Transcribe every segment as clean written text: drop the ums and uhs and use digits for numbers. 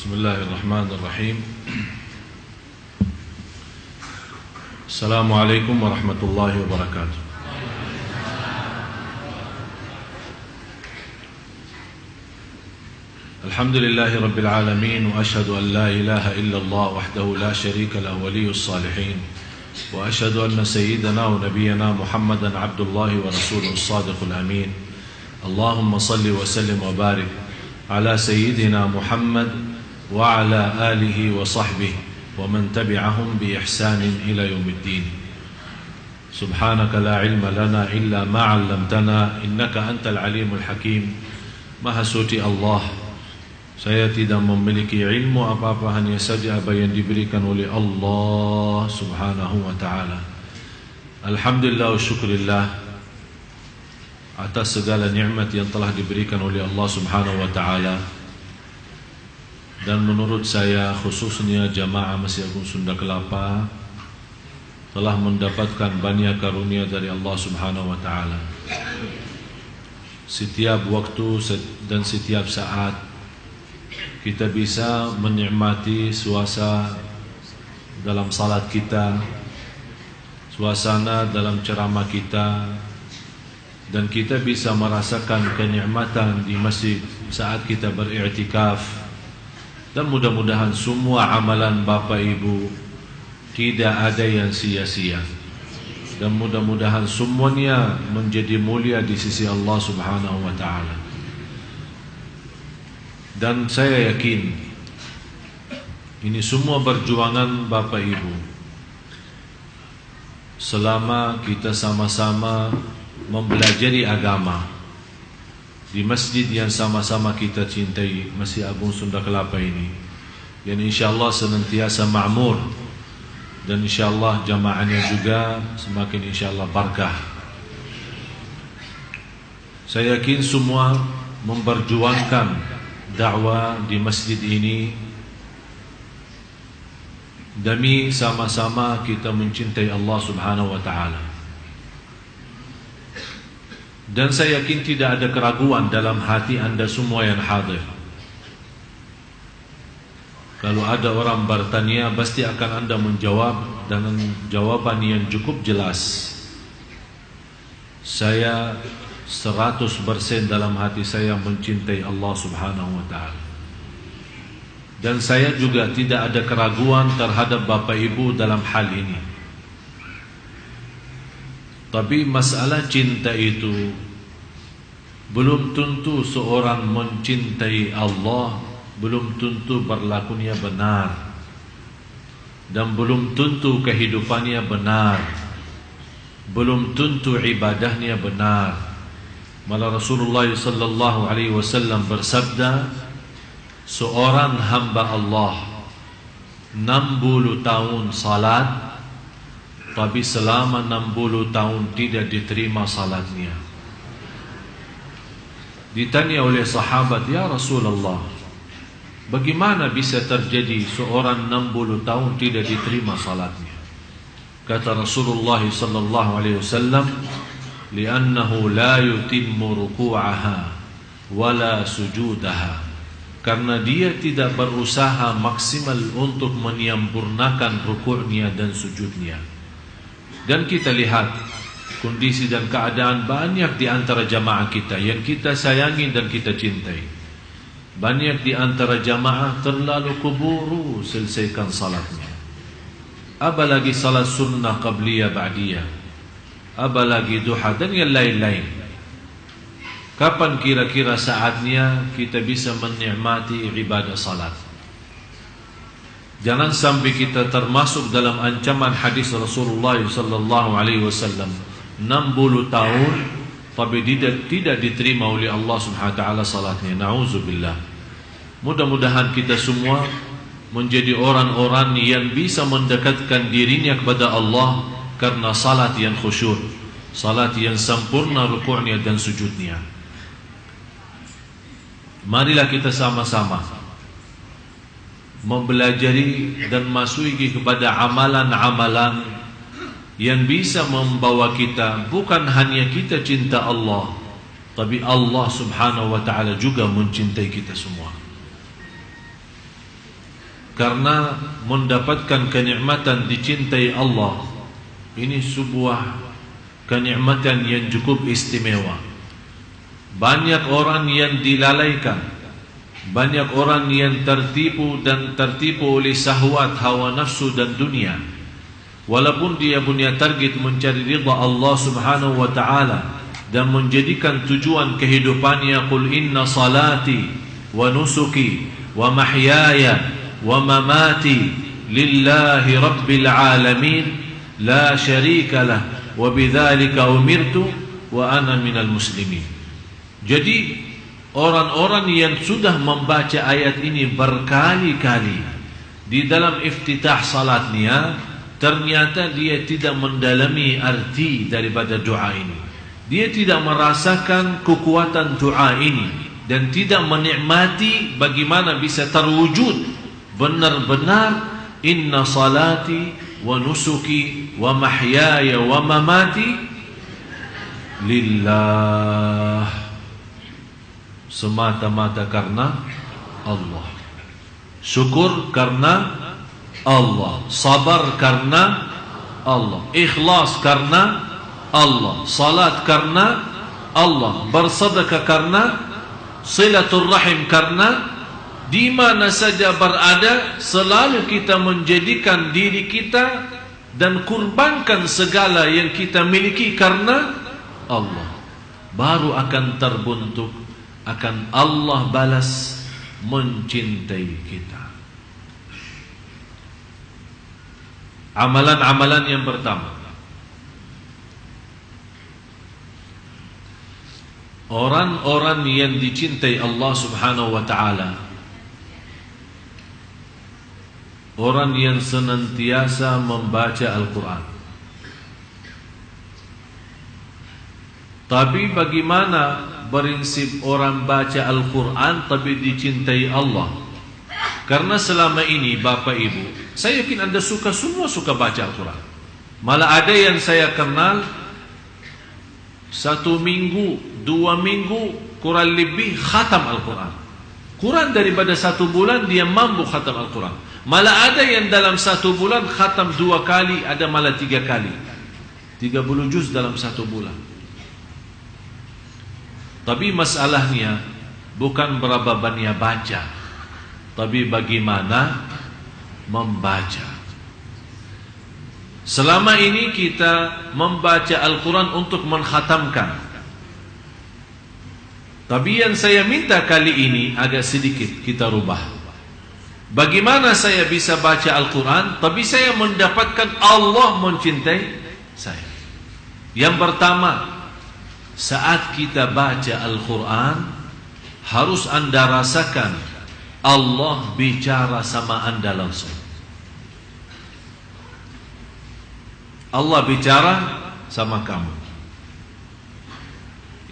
Bismillahirrahmanirrahim. Assalamualaikum warahmatullahi wabarakatuh. Alhamdulillahi rabbil alamin, wa ashhadu an la ilaha illallah wahdahu la sharika lahu waliyyus salihin, wa ashhadu anna sayyidana wa nabiyyana Muhammadan abdullahi wa rasuluhus sadiqul amin. Allahumma salli wa sallim wa barik ala sayyidina Muhammad wa ala alihi wa sahbihi wa man tabi'ahum bi ihsanin ila yaumiddin. Subhanaka la ilma lana illa ma 'allamtana innaka antal alimul hakim. Maha suci Allah, saya tidak memiliki ilmu apa-apa, hanya saja apa yang diberikan oleh Allah subhanahu wa ta'ala. Alhamdulillah wa syukurillah atas segala nikmat yang telah diberikan oleh Allah subhanahu wa ta'ala. Dan menurut saya, khususnya jamaah Masjid Agung Sunda Kelapa telah mendapatkan banyak karunia dari Allah subhanahu wa ta'ala. Setiap waktu dan setiap saat kita bisa menikmati suasana dalam salat kita, suasana dalam ceramah kita, dan kita bisa merasakan kenikmatan di masjid saat kita beriktikaf. Dan mudah-mudahan semua amalan Bapak Ibu tidak ada yang sia-sia, dan mudah-mudahan semuanya menjadi mulia di sisi Allah subhanahu wa ta'ala. Dan saya yakin ini semua perjuangan Bapak Ibu selama kita sama-sama mempelajari agama di masjid yang sama-sama kita cintai, Masjid Agung Sunda Kelapa ini, yang insyaAllah senantiasa ma'mur, dan insyaAllah jamaahnya juga semakin insyaAllah barakah. Saya yakin semua memperjuangkan dakwah di masjid ini demi sama-sama kita mencintai Allah subhanahu wa ta'ala. Dan saya yakin tidak ada keraguan dalam hati anda semua yang hadir. Kalau ada orang bertanya, pasti akan anda menjawab dengan jawaban yang cukup jelas. Saya 100% dalam hati saya mencintai Allah subhanahu wa ta'ala. Dan saya juga tidak ada keraguan terhadap Bapak Ibu dalam hal ini. Tapi masalah cinta itu belum tentu seorang mencintai Allah, belum tentu berlakunya benar, dan belum tentu kehidupannya benar, belum tentu ibadahnya benar. Malah Rasulullah sallallahu alaihi wasallam bersabda, seorang hamba Allah 60 tahun salat, tapi selama 60 tahun tidak diterima salatnya. Ditanya oleh sahabat, ya Rasulullah, bagaimana bisa terjadi seorang 60 tahun tidak diterima salatnya? Kata Rasulullah sallallahu alaihi wasallam, li'annahu la yutimmu ruku'aha wala sujudaha, karena dia tidak berusaha maksimal untuk menyempurnakan rukuknya dan sujudnya. Dan kita lihat kondisi dan keadaan banyak di antara jamaah kita yang kita sayangi dan kita cintai. Banyak di antara jamaah terlalu keburu selesaikan salatnya. Apalagi salat sunnah qabliyah ba'diyah, apalagi duha dan yang lain-lain. Kapan kira-kira saatnya kita bisa menikmati ibadah salat? Jangan sampai kita termasuk dalam ancaman hadis Rasulullah sallallahu alaihi wasallam, 60 tahun tapi tidak diterima oleh Allah subhanahu wa ta'ala salatnya. Na'udzubillah. Mudah-mudahan kita semua menjadi orang-orang yang bisa mendekatkan dirinya kepada Allah karena salat yang khusyuk, salat yang sempurna rukuknya dan sujudnya. Marilah kita sama-sama mempelajari dan masuki kepada amalan-amalan yang bisa membawa kita, bukan hanya kita cinta Allah, tapi Allah subhanahu wa ta'ala juga mencintai kita semua. karena mendapatkan kenikmatan dicintai Allah. Ini sebuah kenikmatan yang cukup istimewa. Banyak orang yang dilalaikan, banyak orang yang tertipu oleh syahwat, hawa nafsu dan dunia. Walaupun dia punya target mencari ridha Allah Subhanahu wa taala dan menjadikan tujuan kehidupannya, qul inna salati wa nusuki wa mahyaya wa mamati lillahi rabbil alamin la syarika lah wa bidzalika umirtu wa ana minal muslimin. Jadi orang-orang yang sudah membaca ayat ini berkali-kali di dalam iftitah salatnya, ternyata dia tidak mendalami arti daripada doa ini. Dia tidak merasakan kekuatan doa ini dan tidak menikmati bagaimana bisa terwujud benar-benar inna salati wa nusuki wa mahyaya wa mamati lillah, semata-mata karena Allah, syukur karena Allah, sabar karena Allah, ikhlas karena Allah, salat karena Allah, bersedekah karena, silatul rahim karena. Di mana saja berada, selalu kita menjadikan diri kita dan kurbankan segala yang kita miliki karena Allah. Baru akan terbentuk, akan Allah balas mencintai kita. Amalan-amalan yang pertama, orang-orang yang dicintai Allah Subhanahu wa ta'ala, orang yang senantiasa membaca Al-Quran. Tapi bagaimana prinsip orang baca Al-Quran tapi dicintai Allah? Karena selama ini Bapak Ibu, saya yakin Anda semua suka baca Al-Quran. Malah ada yang saya kenal 1 minggu, 2 minggu kurang lebih khatam Al-Quran. Kurang daripada 1 bulan dia mampu khatam Al-Quran. Malah ada yang dalam 1 bulan khatam 2 kali, ada malah 3 kali. 30 juz dalam 1 bulan. Tapi masalahnya bukan berapa banyak baca, tapi bagaimana membaca. Selama ini kita membaca Al-Quran untuk mengkhatamkan. Tapi yang saya minta kali ini agak sedikit kita rubah. Bagaimana saya bisa baca Al-Quran tapi saya mendapatkan Allah mencintai saya? Yang pertama, saat kita baca Al-Quran harus Anda rasakan Allah bicara sama Anda langsung. Allah bicara sama kamu.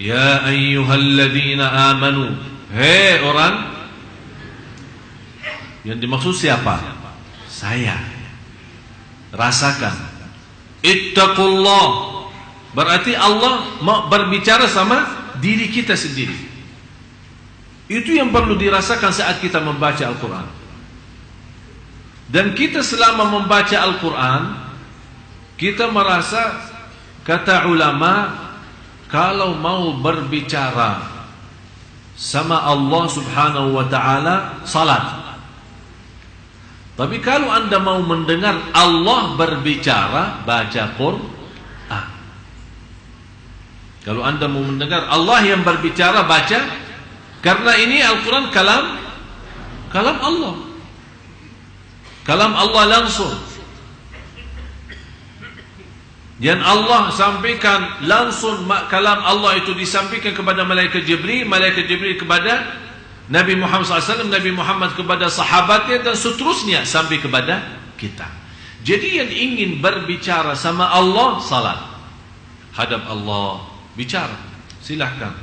Ya ayyuhalladzina amanu, hei orang. Yang dimaksud siapa? Saya. Rasakan. Ittaqullah. Berarti Allah mau berbicara sama diri kita sendiri. Itu yang perlu dirasakan saat kita membaca Al-Quran. Dan kita selama membaca Al-Quran, kita merasa, kata ulama, kalau mau berbicara sama Allah Subhanahu wa ta'ala, salat. Tapi kalau Anda mau mendengar Allah berbicara, baca Quran. Kalau Anda mau mendengar Allah yang berbicara, baca. Karena ini Al-Quran kalam Allah. Kalam Allah langsung. Yang Allah sampaikan langsung, kalam Allah itu disampaikan kepada malaikat Jibril kepada Nabi Muhammad SAW, Nabi Muhammad kepada sahabatnya dan seterusnya sampai kepada kita. Jadi yang ingin berbicara sama Allah, salat. Hadap Allah, bicara, silahkan.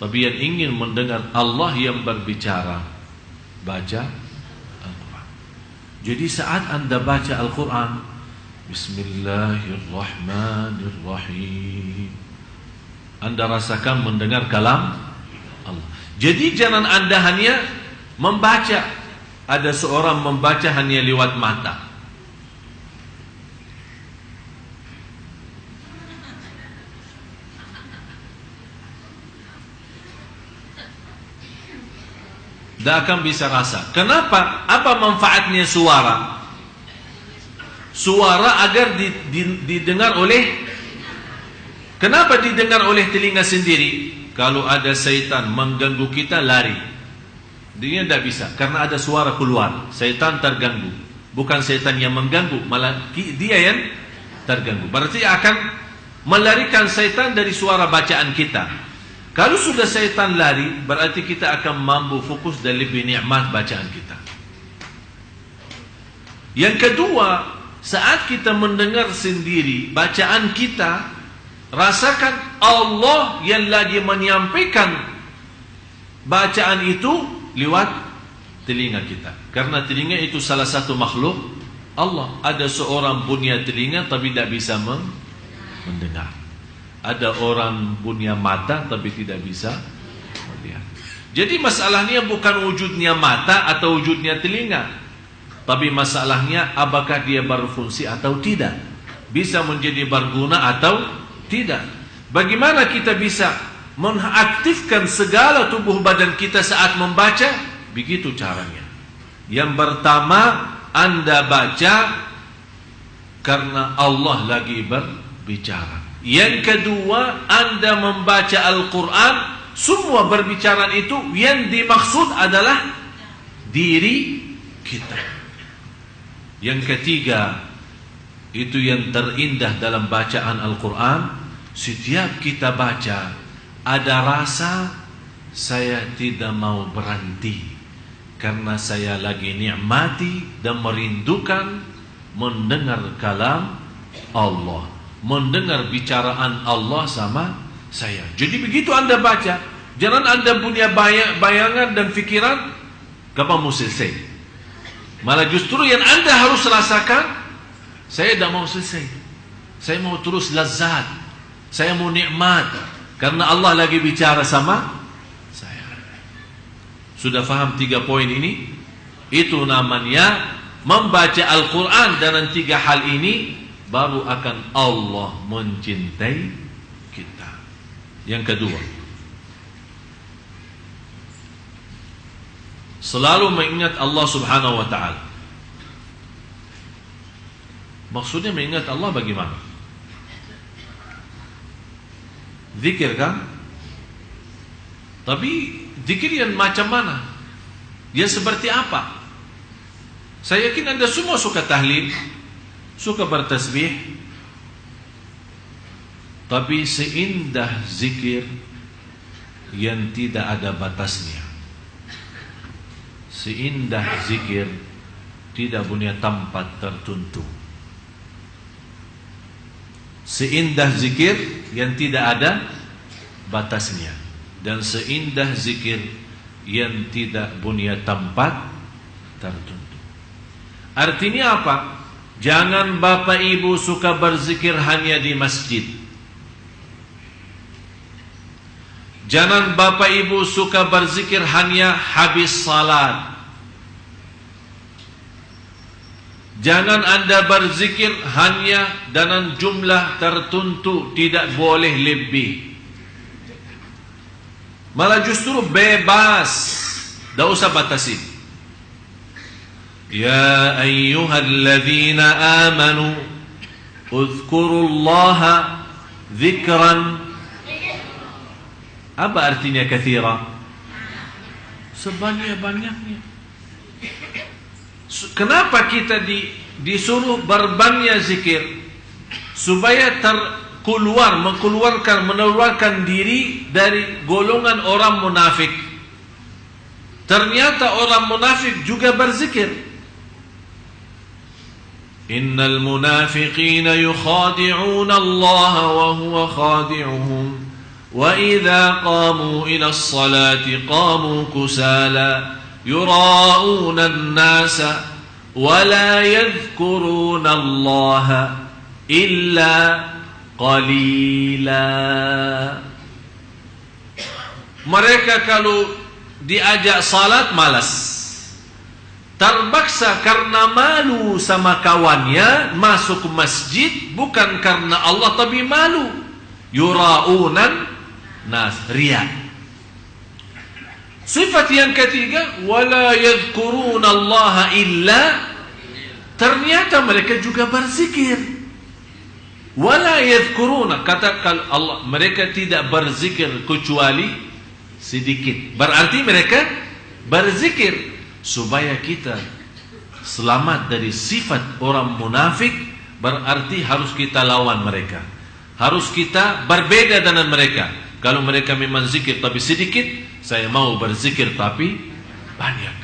Tapi yang ingin mendengar Allah yang berbicara, baca Al-Quran. Jadi saat Anda baca Al-Quran, Bismillahirrahmanirrahim, Anda rasakan mendengar kalam Allah. Jadi jangan Anda hanya membaca ada seorang membaca hanya lewat mata. Tidak akan bisa rasa. Kenapa? Apa manfaatnya suara? Suara agar didengar oleh. Kenapa didengar oleh telinga sendiri? Kalau ada syaitan mengganggu kita, lari. Dia tidak bisa, karena ada suara keluar. Syaitan terganggu. Bukan syaitan yang mengganggu, malah dia yang terganggu. Berarti akan melarikan syaitan dari suara bacaan kita. Kalau sudah syaitan lari, berarti kita akan mampu fokus dan lebih nikmat bacaan kita. Yang kedua, saat kita mendengar sendiri bacaan kita, rasakan Allah yang lagi menyampaikan bacaan itu lewat telinga kita. Karena telinga itu salah satu makhluk Allah. Ada seorang punya telinga tapi tidak bisa mendengar. Ada orang punya mata tapi tidak bisa melihat. Jadi masalahnya bukan wujudnya mata atau wujudnya telinga, tapi masalahnya apakah dia berfungsi atau tidak, bisa menjadi berguna atau tidak. Bagaimana kita bisa mengaktifkan segala tubuh badan kita saat membaca? Begitu caranya. Yang pertama, Anda baca karena Allah lagi berbicara. Yang kedua, Anda membaca Al-Quran, semua berbicara itu yang dimaksud adalah diri kita. Yang ketiga, itu yang terindah dalam bacaan Al-Quran, setiap kita baca ada rasa saya tidak mau berhenti, karena saya lagi nikmati dan merindukan mendengar kalam Allah, mendengar bicaraan Allah sama saya. Jadi begitu Anda baca, jangan Anda punya bayangan dan fikiran kapan mau selesai. Malah justru yang Anda harus rasakan, saya tidak mau selesai, saya mau terus lazat, saya mau nikmat, karena Allah lagi bicara sama saya. Sudah faham 3 poin ini? Itu namanya membaca Al-Quran. Dan 3 hal ini baru akan Allah mencintai kita. Yang kedua, selalu mengingat Allah subhanahu wa ta'ala. Maksudnya mengingat Allah bagaimana? Zikir kan? Tapi zikir yang macam mana? Yang seperti apa? Saya yakin Anda semua suka tahlil, suka bertasbih, tapi seindah zikir yang tidak ada batasnya, seindah zikir tidak punya tempat tertentu, seindah zikir yang tidak ada batasnya, dan seindah zikir yang tidak punya tempat tertentu. Artinya apa? Jangan Bapak Ibu suka berzikir hanya di masjid. Jangan Bapak Ibu suka berzikir hanya habis salat. Jangan Anda berzikir hanya dengan jumlah tertentu, tidak boleh lebih. Malah justru bebas, tidak usah batasi. Ya ayyuhalladzina amanu uzkurullaha dzikran. Apa artinya katsira? Sebanyak-banyaknya. Kenapa kita disuruh berbanyak zikir? Supaya mengeluarkan diri dari golongan orang munafik. Ternyata orang munafik juga berzikir. Innal munafiqina yukhadi'una Allah wa huwa khadi'uhum wa idza qamu ila as-salati qamu kusala yura'una an-nasa wa la yadhkuruna Allah illa qalila. Mereka kalau diajak salat malas, terpaksa karena malu sama kawannya masuk masjid, bukan karena Allah tapi malu. Yura'unan nas, riya. Sifat yang ketiga, wala yadhkuruna Allah illa, ternyata mereka juga berzikir. Wala yadhkuruna, kata Allah, mereka tidak berzikir kecuali sedikit. Berarti mereka berzikir. Supaya kita selamat dari sifat orang munafik, berarti harus kita lawan mereka. Harus kita berbeda dengan mereka. Kalau mereka memang zikir tapi sedikit, saya mau berzikir tapi banyak.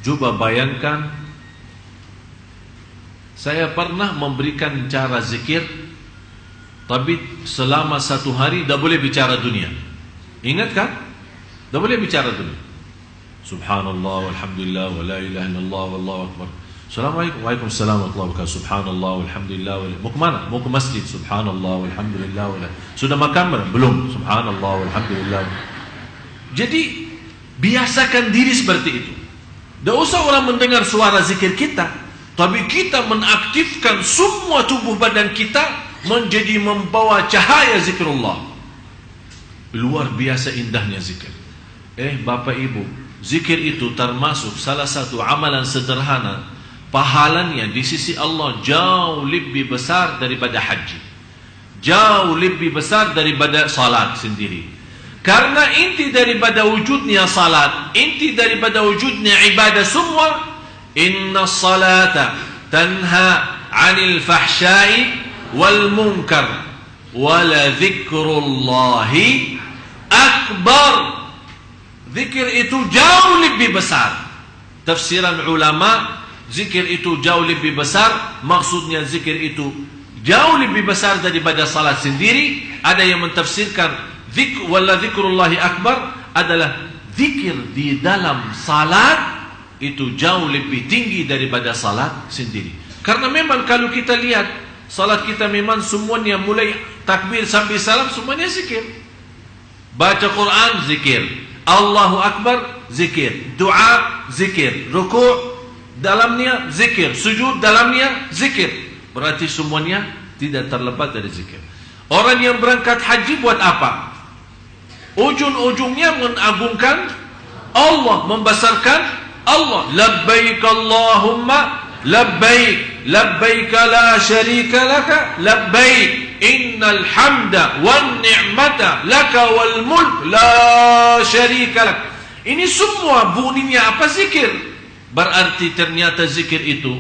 Coba bayangkan, saya pernah memberikan cara zikir, tapi selama 1 hari tidak boleh bicara dunia. Ingat kan? Tidak boleh bicara dunia. Subhanallah walhamdulillah wa la ilaha illallah wallahu akbar. Assalamualaikum, waalaikumsalam warahmatullahi wabarakatuh. Subhanallah walhamdulillah wa la. Mau kemana? Mau ke masjid. Subhanallah walhamdulillah wa la. Sudah makan belum? Subhanallah walhamdulillah. Jadi biasakan diri seperti itu. Tidak usah orang mendengar suara zikir kita, tapi kita mengaktifkan semua tubuh badan kita menjadi membawa cahaya zikrullah. Luar biasa indahnya zikir. Bapak Ibu, zikir itu termasuk salah satu amalan sederhana. Pahalanya di sisi Allah jauh lebih besar daripada haji, jauh lebih besar daripada salat sendiri. Karena inti daripada wujudnya salat, inti daripada wujudnya ibadah semua, inna salata tanha 'anil fahsya'i wal munkar wala dzikrullahi akbar. Zikir itu jauh lebih besar. Tafsiran ulama, zikir itu jauh lebih besar, maksudnya zikir itu jauh lebih besar daripada salat sendiri. Ada yang mentafsirkan wala zikrullahi akbar adalah zikir di dalam salat itu jauh lebih tinggi daripada salat sendiri. Karena memang kalau kita lihat salat kita memang semuanya mulai takbir sampai salam semuanya zikir. Baca Quran zikir, Allahu Akbar zikir, doa zikir, ruku' dalamnya zikir, sujud dalamnya zikir. Berarti semuanya tidak terlepas dari zikir. Orang yang berangkat haji buat apa? Ujung-ujungnya mengagungkan Allah, membesarkan Allah. Labbaik Allahumma labbaik, labbaik la syarika laka labbaik, innal hamda wan ni'mata laka wal mulk la syarika lak. Ini semua bunyinya apa? Zikir. Berarti ternyata zikir itu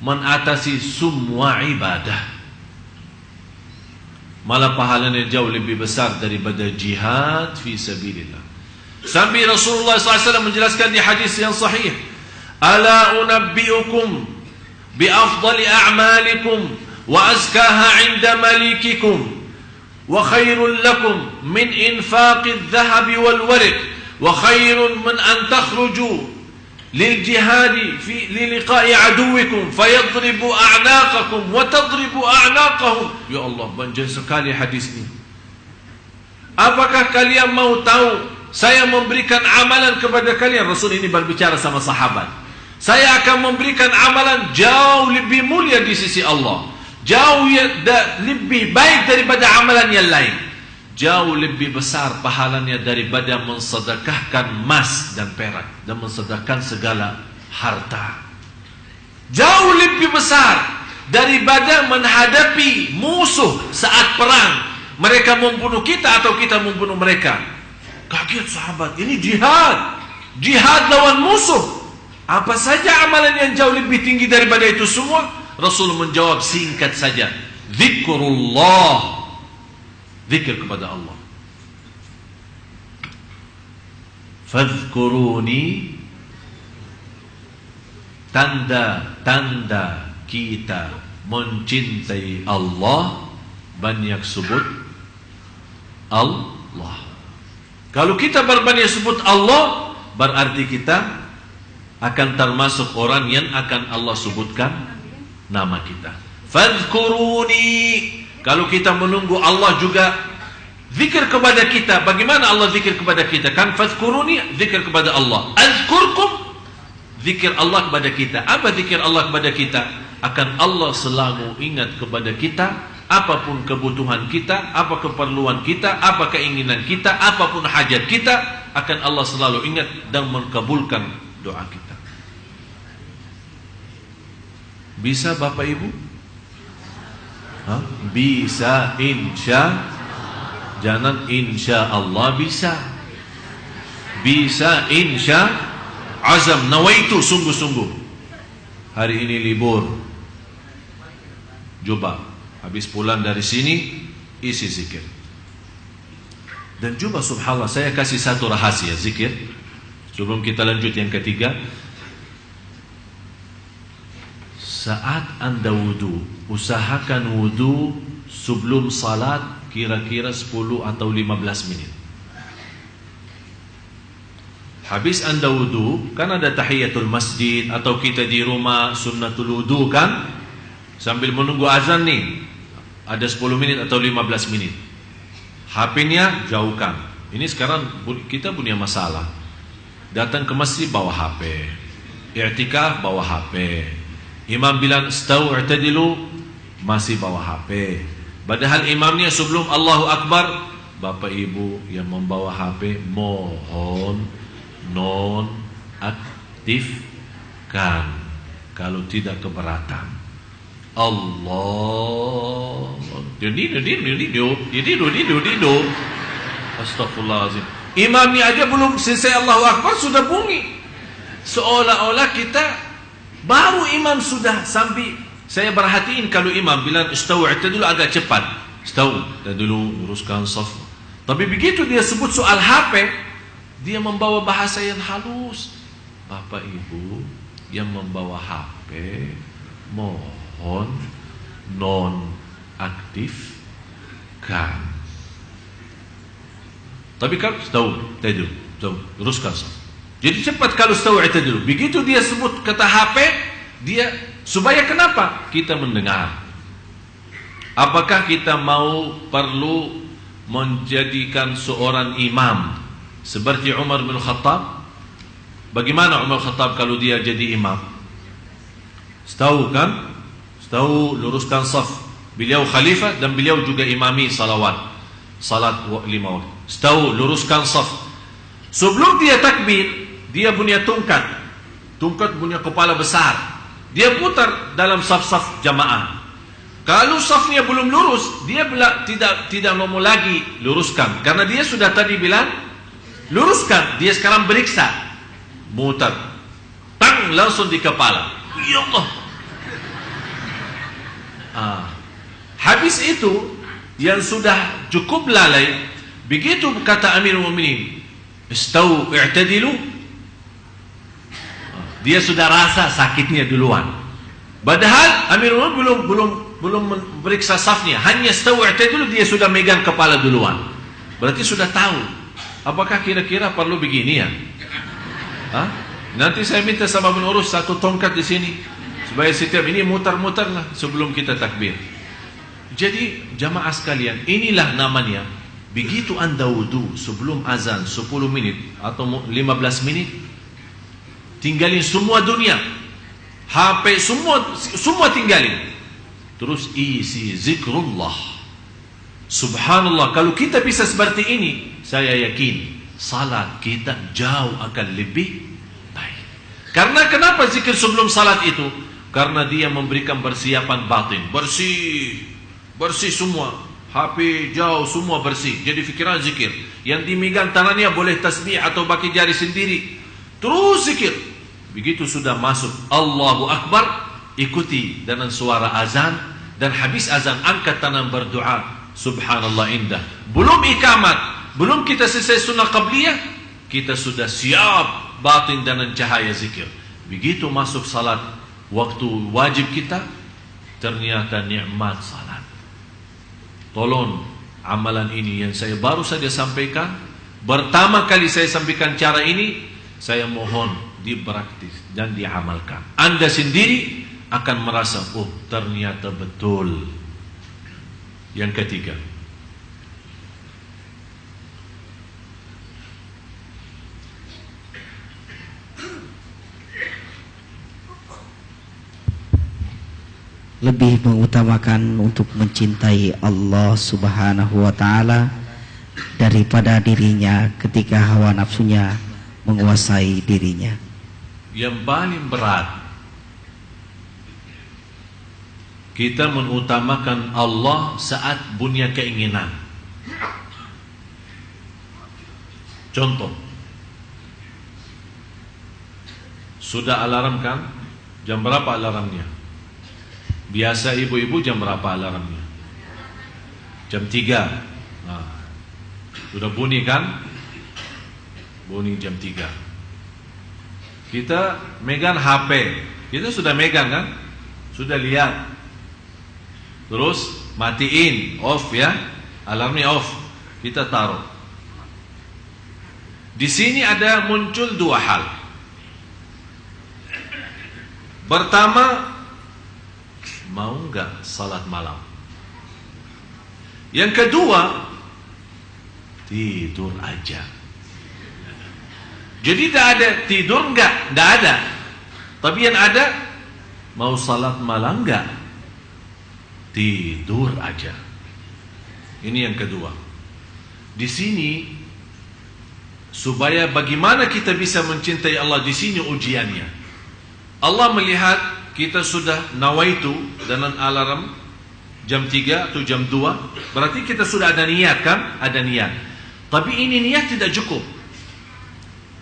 mengatasi semua ibadah. Malah pahalanya jauh lebih besar daripada jihad fi sabilillah. Sampai Rasulullah SAW menjelaskan di hadis yang sahih, ala unabbiukum bi afdali a'malikum wa azkaha 'inda malikikum wa khairul lakum min infaqidh dhahabi wal warq wa khairun min an takhruju lil jihadi fi liqa'i aduwikum fayadribu a'naqakum wa tadribu a'naqahum. Ya Allah, banjir sekali hadis ini. Apakah kalian mau tahu, saya memberikan amalan kepada kalian. Rasul ini berbicara sama sahabat. Saya akan memberikan amalan jauh lebih mulia di sisi Allah, jauh lebih baik daripada amalan yang lain, jauh lebih besar pahalanya daripada mensedekahkan emas dan perak dan mensedekahkan segala harta. Jauh lebih besar daripada menghadapi musuh saat perang. Mereka membunuh kita atau kita membunuh mereka. Kaget sahabat, ini jihad. Jihad lawan musuh. Apa saja amalan yang jauh lebih tinggi daripada itu semua? Rasul menjawab singkat saja, zikrullah. Zikir kepada Allah. Fadhkuruni, tanda-tanda kita mencintai Allah, banyak sebut Allah. Kalau kita berbanyak sebut Allah, berarti kita akan termasuk orang yang akan Allah sebutkan nama kita. Fadhkuruni. Kalau kita menunggu Allah juga Zikir kepada kita, bagaimana Allah zikir kepada kita? Kan fadhkuruni, zikir kepada Allah. Azkurkum, zikir Allah kepada kita. Apa zikir Allah kepada kita? Akan Allah selalu ingat kepada kita, apapun kebutuhan kita, apa keperluan kita, apa keinginan kita, apapun hajat kita, akan Allah selalu ingat dan mengabulkan doa kita. Bisa Bapak Ibu? Bisa, insya. Jangan insya Allah bisa. Bisa, insya. Azam, nawaitu, sungguh-sungguh. Hari ini libur. Coba, habis pulang dari sini, isi zikir. Dan coba subhanallah, saya kasih satu rahasia zikir sebelum kita lanjut yang ketiga. Saat Anda wudu, usahakan wudu sebelum salat kira-kira 10 atau 15 menit. Habis Anda wudu, kan ada tahiyatul masjid, atau kita di rumah sunnatul wudu kan, sambil menunggu azan nih, ada 10 menit atau 15 menit. HP-nya jauhkan. Ini sekarang kita punya masalah. Datang ke masjid bawa HP, i'tikaf bawa HP, imam bilang stau i'tadilu, masih bawa HP. Padahal imamnya sebelum Allahu Akbar. Bapak Ibu yang membawa HP, mohon non aktifkan, kalau tidak keberatan. Allah, astagfirullahaladzim. Imamnya aja belum selesai Allahu Akbar sudah bunyi, seolah-olah kita baru imam sudah sampai. Saya perhatiin kalau imam bilang istau i'tadilu agak cepat, istau dan dulu luruskan saf. Tapi begitu dia sebut soal HP, dia membawa bahasa yang halus. Bapak Ibu yang membawa HP, mohon non aktifkan. Tapi kalau istau i'tadilu, luruskan saf. Jadi cepat kalau istau i'tadilu. Begitu dia sebut kata HP, dia supaya kenapa? Kita mendengar. Apakah kita perlu menjadikan seorang imam seperti Umar bin Khattab? Bagaimana Umar Khattab kalau dia jadi imam? Tahu kan? Tahu, luruskan saf. Beliau khalifah dan beliau juga imami salat 5 waktu. Tahu, luruskan saf. Sebelum dia takbir, dia punya tungkat. Tungkat punya kepala besar. Dia putar dalam saf-saf jamaah. Kalau safnya belum lurus, dia tidak mau lagi luruskan, karena dia sudah tadi bilang luruskan. Dia sekarang beriksa, mutar, tang, langsung di kepala. Ya Allah. Habis itu yang sudah cukup lalai, begitu kata Amirul Mukminin, istau i'tadilu, dia sudah rasa sakitnya duluan. Padahal Amirul Mukminin belum meriksa safnya, hanya istau i'tadilu, dia sudah megang kepala duluan. Berarti sudah tahu. Apakah kira-kira perlu begini ya? Nanti saya minta sama pengurus satu tongkat di sini, supaya setiap ini mutar-mutarlah sebelum kita takbir. Jadi jamaah sekalian, inilah namanya. Begitu Anda wudu sebelum azan 10 menit atau 15 menit, tinggalin semua dunia, HP semua tinggalin, terus isi zikrullah. Subhanallah, kalau kita bisa seperti ini, saya yakin salat kita jauh akan lebih baik. Karena kenapa zikir sebelum salat itu? Karena dia memberikan persiapan batin, bersih semua, HP jauh semua bersih. Jadi fikiran zikir. Yang dimegang tangannya boleh tasbih atau pakai jari sendiri, terus zikir. Begitu sudah masuk Allahu Akbar, ikuti dengan suara azan, dan habis azan angkat tangan berdoa. Subhanallah, indah. Belum ikamat, belum kita selesai sunnah qabliyah, kita sudah siap batin dengan cahaya zikir. Begitu masuk salat, waktu wajib kita, ternyata nikmat salat. Tolong amalan ini yang saya baru saja sampaikan, pertama kali saya sampaikan cara ini, saya mohon dipraktis dan diamalkan. Anda sendiri akan merasa, oh ternyata betul. Yang ketiga, lebih mengutamakan untuk mencintai Allah Subhanahu wa taala daripada dirinya ketika hawa nafsunya menguasai dirinya. Yang paling berat kita mengutamakan Allah saat punya keinginan. Contoh, sudah alarm kan? Jam berapa alarmnya? Biasa ibu-ibu jam berapa alarmnya? Jam 3. Nah, sudah bunyi kan? Bunyi jam 3. Kita megang HP. Kita sudah megang kan? Sudah lihat. Terus matiin, off ya. Alarmnya off. Kita taruh. Di sini ada muncul dua hal. Pertama, mau enggak salat malam? Yang kedua, tidur aja. Jadi tidak ada tidur enggak ada. Tapi yang ada, mau salat malam enggak? Tidur aja. Ini yang kedua. Di sini supaya bagaimana kita bisa mencintai Allah, di sini ujiannya. Allah melihat kita sudah nawaitu dengan alarm jam 3 atau jam 2, berarti kita sudah ada niat kan? Ada niat. Tapi ini niat tidak cukup.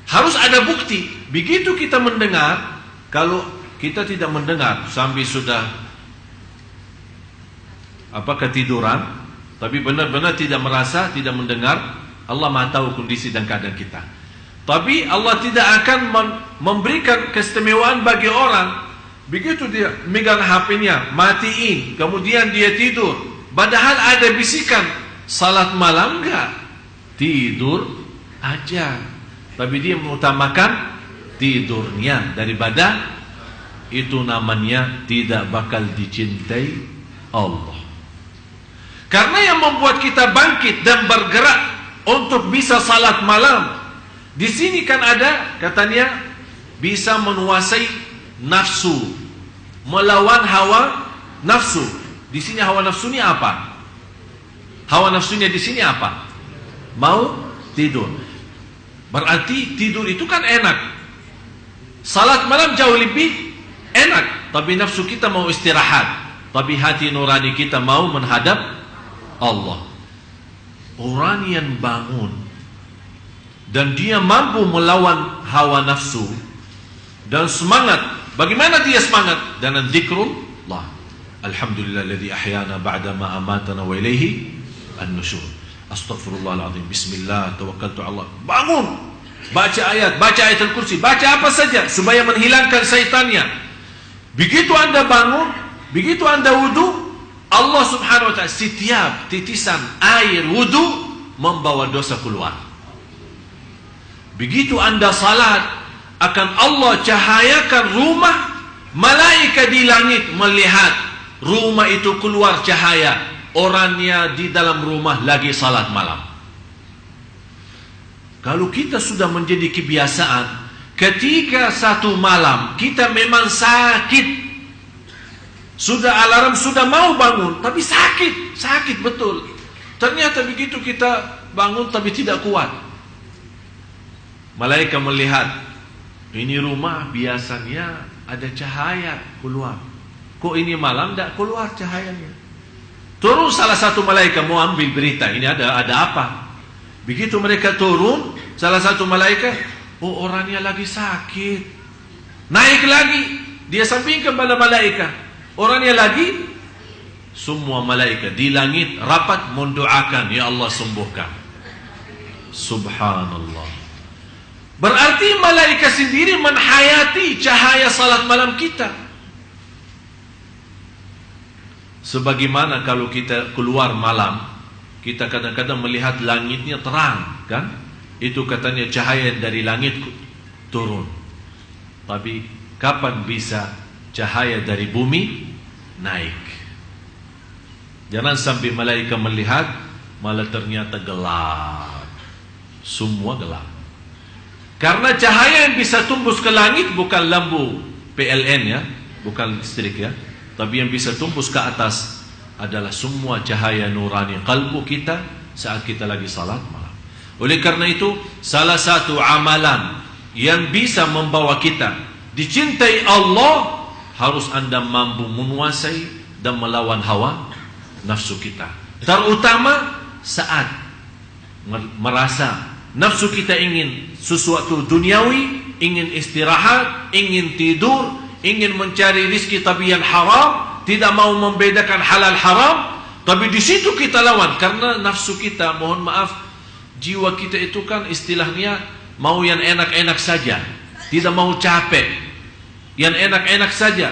Harus ada bukti. Begitu kita mendengar, kalau kita tidak mendengar sampai sudah ketiduran, tapi benar-benar tidak merasa, tidak mendengar, Allah Maha tahu kondisi dan keadaan kita. Tapi Allah tidak akan memberikan keistimewaan bagi orang. Begitu dia megang HP-nya, matiin, kemudian dia tidur. Padahal ada bisikan, salat malam enggak? Tidur aja. Tapi dia mengutamakan tidurnya daripada itu, namanya tidak bakal dicintai Allah. Karena yang membuat kita bangkit dan bergerak untuk bisa salat malam, di sini kan ada katanya bisa menguasai nafsu, melawan hawa nafsu. Di sini hawa nafsu ini apa? Hawa nafsunya di sini apa? Mau tidur. Berarti tidur itu kan enak. Salat malam jauh lebih enak. Tapi nafsu kita mau istirahat. Tapi hati nurani kita mau menghadap Allah. Orang yang bangun dan dia mampu melawan hawa nafsu dan semangat. Bagaimana dia semangat? Dengan zikrullah. Alhamdulillahilladzi ahyana ba'da ma amatana wa ilaihi an-nusyur. Astaghfirullahaladzim. Bismillah, tawakkaltu Allah. Bangun, baca ayat al-kursi, baca apa saja supaya menghilangkan syaitannya. Begitu anda bangun, begitu anda wudu, Allah subhanahu wa ta'ala setiap titisan air wudu membawa dosa keluar. Begitu anda salat, akan Allah cahayakan rumah. Malaikat di langit melihat rumah itu keluar cahaya, orangnya di dalam rumah lagi salat malam. Kalau kita sudah menjadi kebiasaan, ketika satu malam kita memang sakit, sudah alarm sudah mau bangun, tapi sakit betul. Ternyata begitu kita bangun tapi tidak kuat. Malaikat melihat, ini rumah biasanya ada cahaya keluar. Kok ini malam tidak keluar cahayanya? Turun salah satu malaikat mau ambil berita, ini ada apa? Begitu mereka turun, salah satu malaikat, oh orangnya lagi sakit. Naik lagi, dia sampingkan pada malaikat. Orangnya lagi, semua malaikat di langit rapat mendoakan, ya Allah sembuhkan. Subhanallah. Berarti malaikat sendiri menhayati cahaya salat malam kita. Sebagaimana kalau kita keluar malam, kita kadang-kadang melihat langitnya terang, kan? Itu katanya cahaya dari langit turun. Tapi kapan bisa cahaya dari bumi naik? Jangan sampai malaikat melihat malah ternyata gelap. Semua gelap. Karena cahaya yang bisa tembus ke langit bukan lampu PLN ya, bukan listrik ya, Tapi yang bisa tembus ke atas adalah semua cahaya nurani kalbu kita saat kita lagi salat malam. Oleh karena itu, salah satu amalan yang bisa membawa kita dicintai Allah, harus Anda mampu menguasai dan melawan hawa nafsu kita. Terutama saat merasa nafsu kita ingin sesuatu duniawi, ingin istirahat, ingin tidur, ingin mencari rizki tapi yang haram, tidak mau membedakan halal haram. Tapi di situ kita lawan, karena nafsu kita, mohon maaf, jiwa kita itu kan istilahnya mau yang enak-enak saja, tidak mau capek, yang enak-enak saja.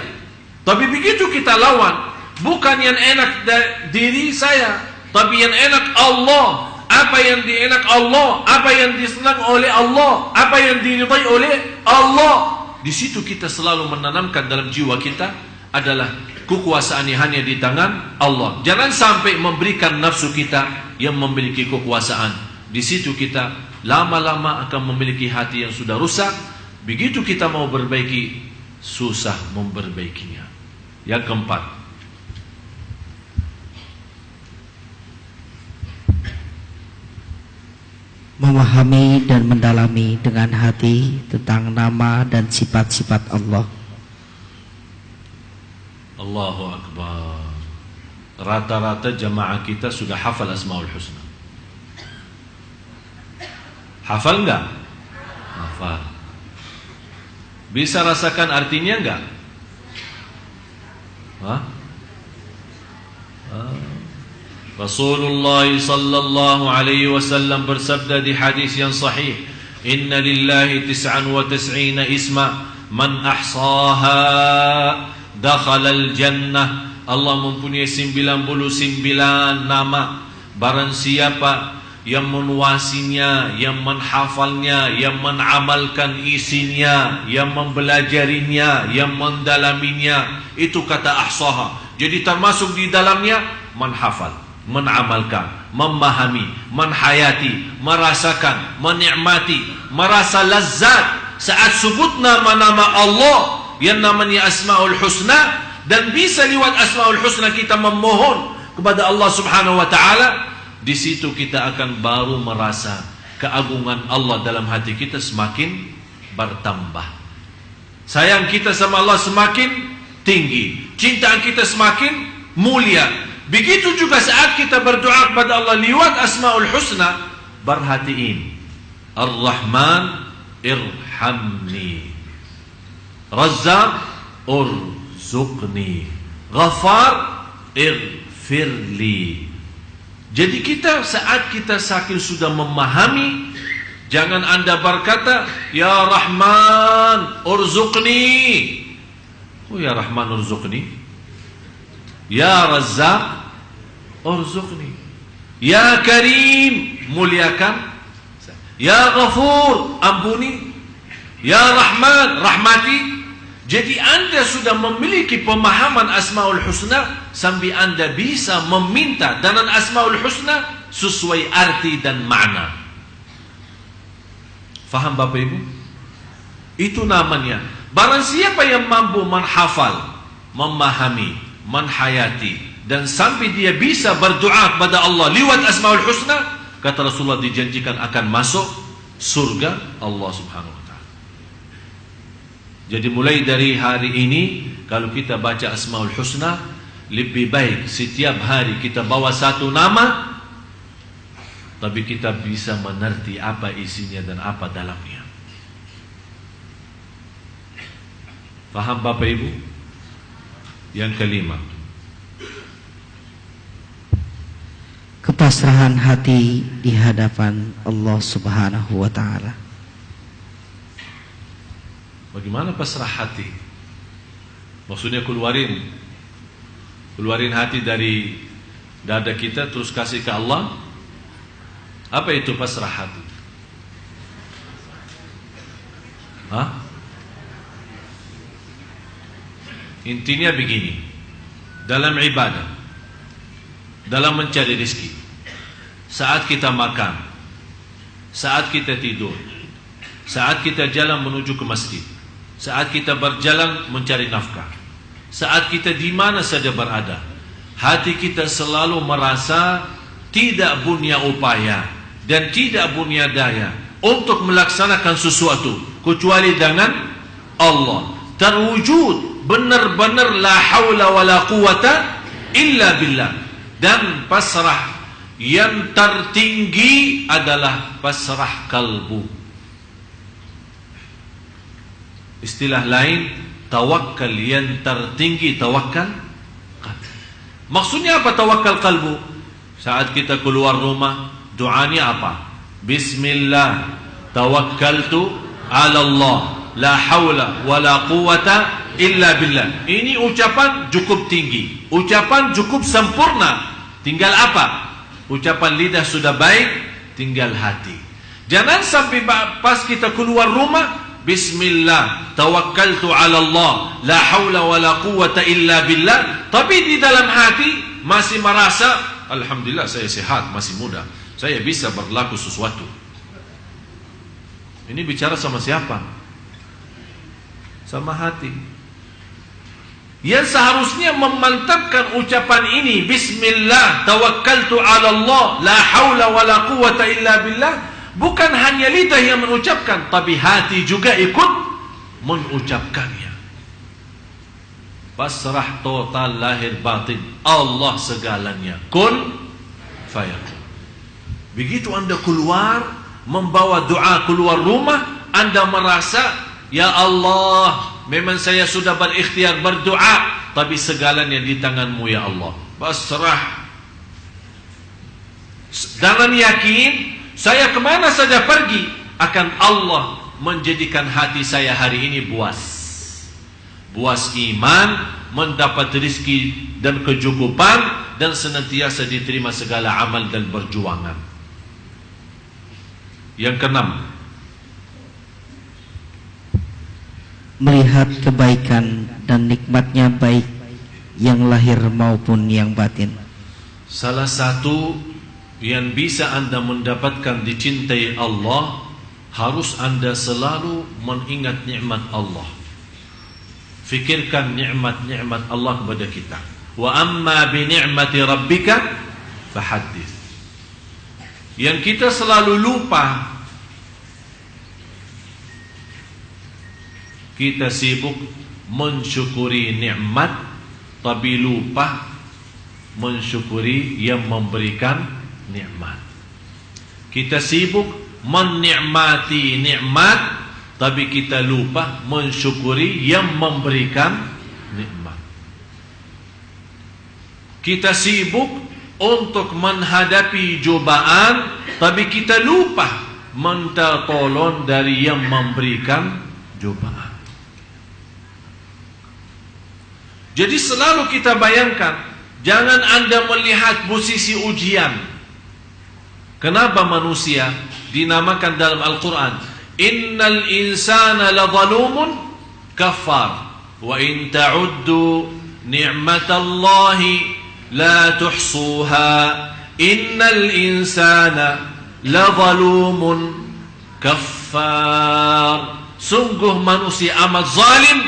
Tapi begitu kita lawan, bukan yang enak diri saya, tapi yang enak Allah. Apa yang dienak Allah, apa yang disenang oleh Allah, apa yang diridai oleh Allah. Di situ kita selalu menanamkan dalam jiwa kita adalah kekuasaan hanya di tangan Allah. Jangan sampai memberikan nafsu kita yang memiliki kekuasaan. Di situ kita lama-lama akan memiliki hati yang sudah rusak. Begitu kita mau perbaiki, susah memperbaikinya. Yang keempat, memahami dan mendalami dengan hati tentang nama dan sifat-sifat Allah. Allahu Akbar. Rata-rata jamaah kita sudah hafal Asmaul Husna. Hafal enggak? Hafal. Bisa rasakan artinya enggak? Hah? Rasulullah sallallahu alaihi wasallam bersabda di hadis yang sahih, "Inna lillahi 99 isma, man ahsaha dakhala al-jannah." Allah mempunyai 99 nama. Barang siapa yang menguasinya, yang menghafalnya, yang mengamalkan isinya, yang mempelajarinya, yang mendalaminya, itu kata ahsaha. Jadi termasuk di dalamnya menghafal, menamalkan, memahami, menhayati, merasakan, menikmati, merasa lazat saat sebut nama-nama Allah yang namanya Asmaul Husna. Dan bisa lewat Asmaul Husna kita memohon kepada Allah Subhanahu wa ta'ala. Di situ kita akan baru merasa keagungan Allah dalam hati kita semakin bertambah. Sayang kita sama Allah semakin tinggi, cinta kita semakin mulia. Begitu juga saat kita berdoa kepada Allah lewat Asmaul Husna, perhatiin, Ar-Rahman irhamni, Razzaq urzuqni, Ghaffar irfirli. Jadi kita saat kita saking sudah memahami, jangan Anda berkata, Ya Rahman urzuqni. Oh, Ya Rahman urzuqni, Ya Razzaq urzuqni, Ya Karim muliakan, Ya Ghafur ampuni, Ya Rahman rahmati. Jadi Anda sudah memiliki pemahaman Asmaul Husna sampai Anda bisa meminta dengan Asmaul Husna sesuai arti dan makna. Faham Bapak Ibu? Itu namanya. Barang siapa yang mampu menghafal, memahami, menhayati, dan sampai dia bisa berdoa kepada Allah lewat Asmaul Husna, kata Rasulullah dijanjikan akan masuk surga Allah Subhanahu wa ta'ala. Jadi mulai dari hari ini, kalau kita baca Asmaul Husna, lebih baik setiap hari kita bawa satu nama, tapi kita bisa mengerti apa isinya dan apa dalamnya. Faham Bapak Ibu? Yang kelima, kepasrahan hati di hadapan Allah Subhanahu wa ta'ala. Bagaimana pasrah hati? Maksudnya keluarin hati dari dada kita terus kasih ke Allah. Apa itu pasrah hati? Hah? Intinya begini, dalam ibadah, dalam mencari rezeki, saat kita makan, saat kita tidur, saat kita jalan menuju ke masjid, saat kita berjalan mencari nafkah, saat kita di mana saja berada, hati kita selalu merasa tidak punya upaya dan tidak punya daya untuk melaksanakan sesuatu kecuali dengan Allah. Terwujud benar-benar la haula wala quwata illa billah. Dan pasrah yang tertinggi adalah pasrah kalbu. Istilah lain, tawakal yang tertinggi tawakal kalbu. Maksudnya apa tawakal kalbu? Saat kita keluar rumah, doanya apa? Bismillah, tawakkaltu ala Allah, la haula wala quwata illa billah. Ini ucapan cukup tinggi, ucapan cukup sempurna. Tinggal apa? Ucapan lidah sudah baik, tinggal hati. Jangan sampai pas kita keluar rumah, Bismillah, tawakkaltu ala Allah, la haula wala quwata illa billah, tapi di dalam hati masih merasa, alhamdulillah saya sehat, masih muda, saya bisa berlaku sesuatu. Ini bicara sama siapa? Sama hati. Yang seharusnya memantapkan ucapan ini, Bismillah, tawakkaltu ala Allah, la haula wala quwata illa billah, bukan hanya lidah yang mengucapkan, tapi hati juga ikut mengucapkannya. Pasrah total lahir batin, Allah segalanya, kun fayakun. Begitu Anda keluar membawa doa keluar rumah, Anda merasa, ya Allah, memang saya sudah berikhtiar berdoa, tapi segalanya di tangan-Mu ya Allah. Pasrah. Dengan yakin, saya kemana saja pergi, akan Allah menjadikan hati saya hari ini buas. Buas iman, mendapat rezeki dan kecukupan, dan senantiasa diterima segala amal dan perjuangan. Yang keenam, melihat kebaikan dan nikmatnya baik yang lahir maupun yang batin. Salah satu yang bisa Anda mendapatkan dicintai Allah, harus Anda selalu mengingat nikmat Allah. Fikirkan nikmat-nikmat Allah kepada kita. Wa amma bi ni'mati rabbika fahaddits. Yang kita selalu lupa, kita sibuk mensyukuri nikmat, tapi lupa mensyukuri yang memberikan nikmat. Kita sibuk menikmati nikmat, tapi kita lupa mensyukuri yang memberikan nikmat. Kita sibuk untuk menghadapi cobaan, tapi kita lupa minta tolong dari yang memberikan cobaan. Jadi selalu kita bayangkan, jangan Anda melihat posisi ujian. Kenapa manusia dinamakan dalam Al-Quran, innal insana ladzalumun kafar, wa in ta'uddu ni'matallahi la tuhsuha, innal insana ladzalumun kafar. Sungguh manusia amat zalim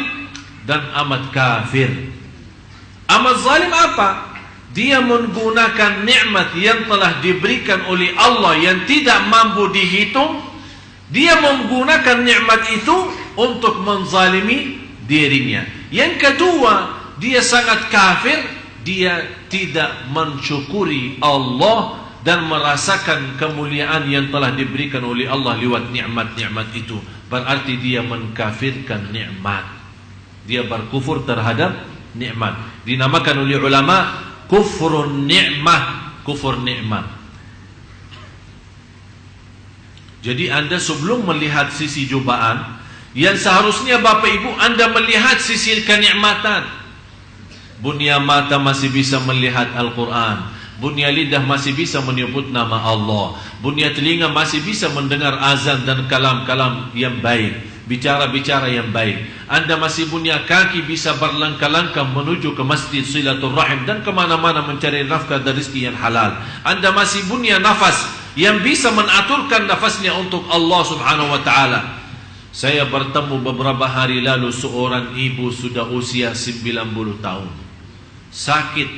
dan amat kafir. Amat zalim apa? Dia menggunakan nikmat yang telah diberikan oleh Allah yang tidak mampu dihitung. Dia menggunakan nikmat itu untuk menzalimi dirinya. Yang kedua, dia sangat kafir. Dia tidak mensyukuri Allah dan merasakan kemuliaan yang telah diberikan oleh Allah lewat nikmat-nikmat itu. Berarti dia mengkafirkan nikmat. Dia berkufur terhadap nikmat. Dinamakan oleh ulama kufrun ni'mah, kufur nikmat. Jadi Anda sebelum melihat sisi cobaan, yang seharusnya Bapak Ibu Anda melihat sisi kenikmatan. Bunya mata masih bisa melihat Al-Quran, bunya lidah masih bisa menyebut nama Allah, bunya telinga masih bisa mendengar azan dan kalam-kalam yang baik, bicara-bicara yang baik. Anda masih punya kaki bisa berlangkah-langkah menuju ke masjid silaturrahim dan kemana-mana mencari nafkah dan rezeki yang halal. Anda masih punya nafas yang bisa menaturkan nafasnya untuk Allah subhanahu wa ta'ala. Saya bertemu beberapa hari lalu seorang ibu sudah usia 90 tahun. Sakit,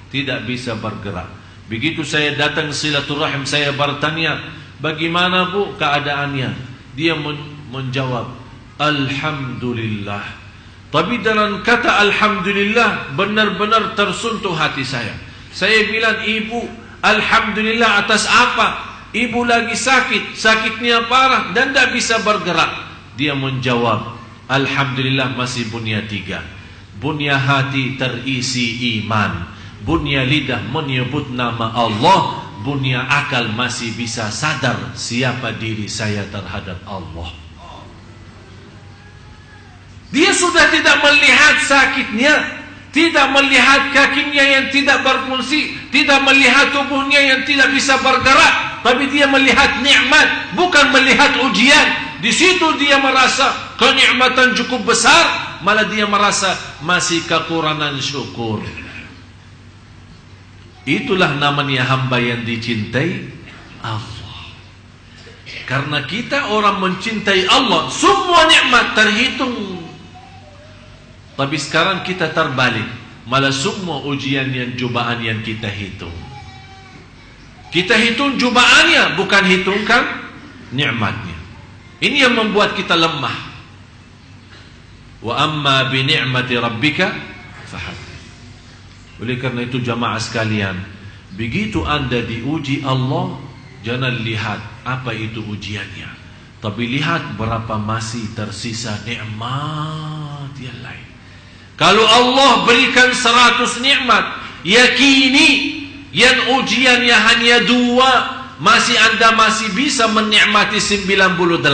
tidak bisa bergerak. Begitu saya datang silaturahim, saya bertanya, bagaimana bu keadaannya? Dia menjawab, Alhamdulillah. Tapi dalam kata Alhamdulillah benar-benar tersentuh hati saya. Saya bilang, ibu, Alhamdulillah atas apa? Ibu lagi sakit, sakitnya parah dan tidak bisa bergerak. Dia menjawab, Alhamdulillah masih bunya 3. Bunya hati terisi iman, bunya lidah menyebut nama Allah, bunya akal masih bisa sadar siapa diri saya terhadap Allah. Dia sudah tidak melihat sakitnya, tidak melihat kakinya yang tidak berfungsi, tidak melihat tubuhnya yang tidak bisa bergerak, tapi dia melihat nikmat, bukan melihat ujian. Di situ dia merasa kenikmatan cukup besar, malah dia merasa masih kekurangan syukur. Itulah namanya hamba yang dicintai Allah. Karena kita orang mencintai Allah, semua nikmat terhitung. Tapi sekarang kita terbalik, malah semua ujian yang cobaan yang kita hitung. Kita hitung cobaannya, bukan hitungkan nikmatnya. Ini yang membuat kita lemah. Wa amma bi ni'mati rabbika fahaddits. Oleh karena itu jamaah sekalian, begitu Anda diuji Allah, jangan lihat apa itu ujiannya, tapi lihat berapa masih tersisa nikmat yang lain. Kalau Allah berikan 100 nikmat, yakini yang ujiannya hanya 2, Anda masih bisa menikmati 98.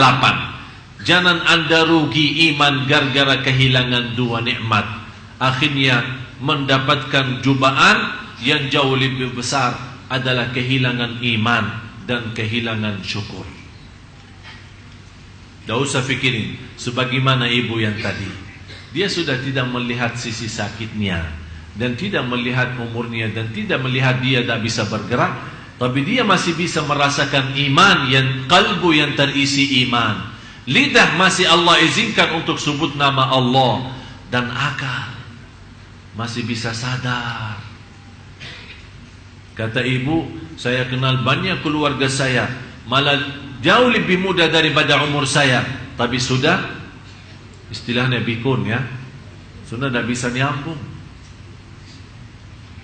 Jangan Anda rugi iman gara-gara kehilangan 2 nikmat. Akhirnya mendapatkan cobaan yang jauh lebih besar adalah kehilangan iman dan kehilangan syukur. Tidak usah pikirin sebagaimana ibu yang tadi. Dia sudah tidak melihat sisi sakitnya dan tidak melihat umurnya dan tidak melihat dia tidak bisa bergerak. Tapi dia masih bisa merasakan iman, yang kalbu yang terisi iman. Lidah masih Allah izinkan untuk sebut nama Allah. Dan akal masih bisa sadar. Kata ibu, saya kenal banyak keluarga saya, malah jauh lebih muda daripada umur saya, tapi sudah, istilahnya bikun ya, sudah tidak bisa nyambung.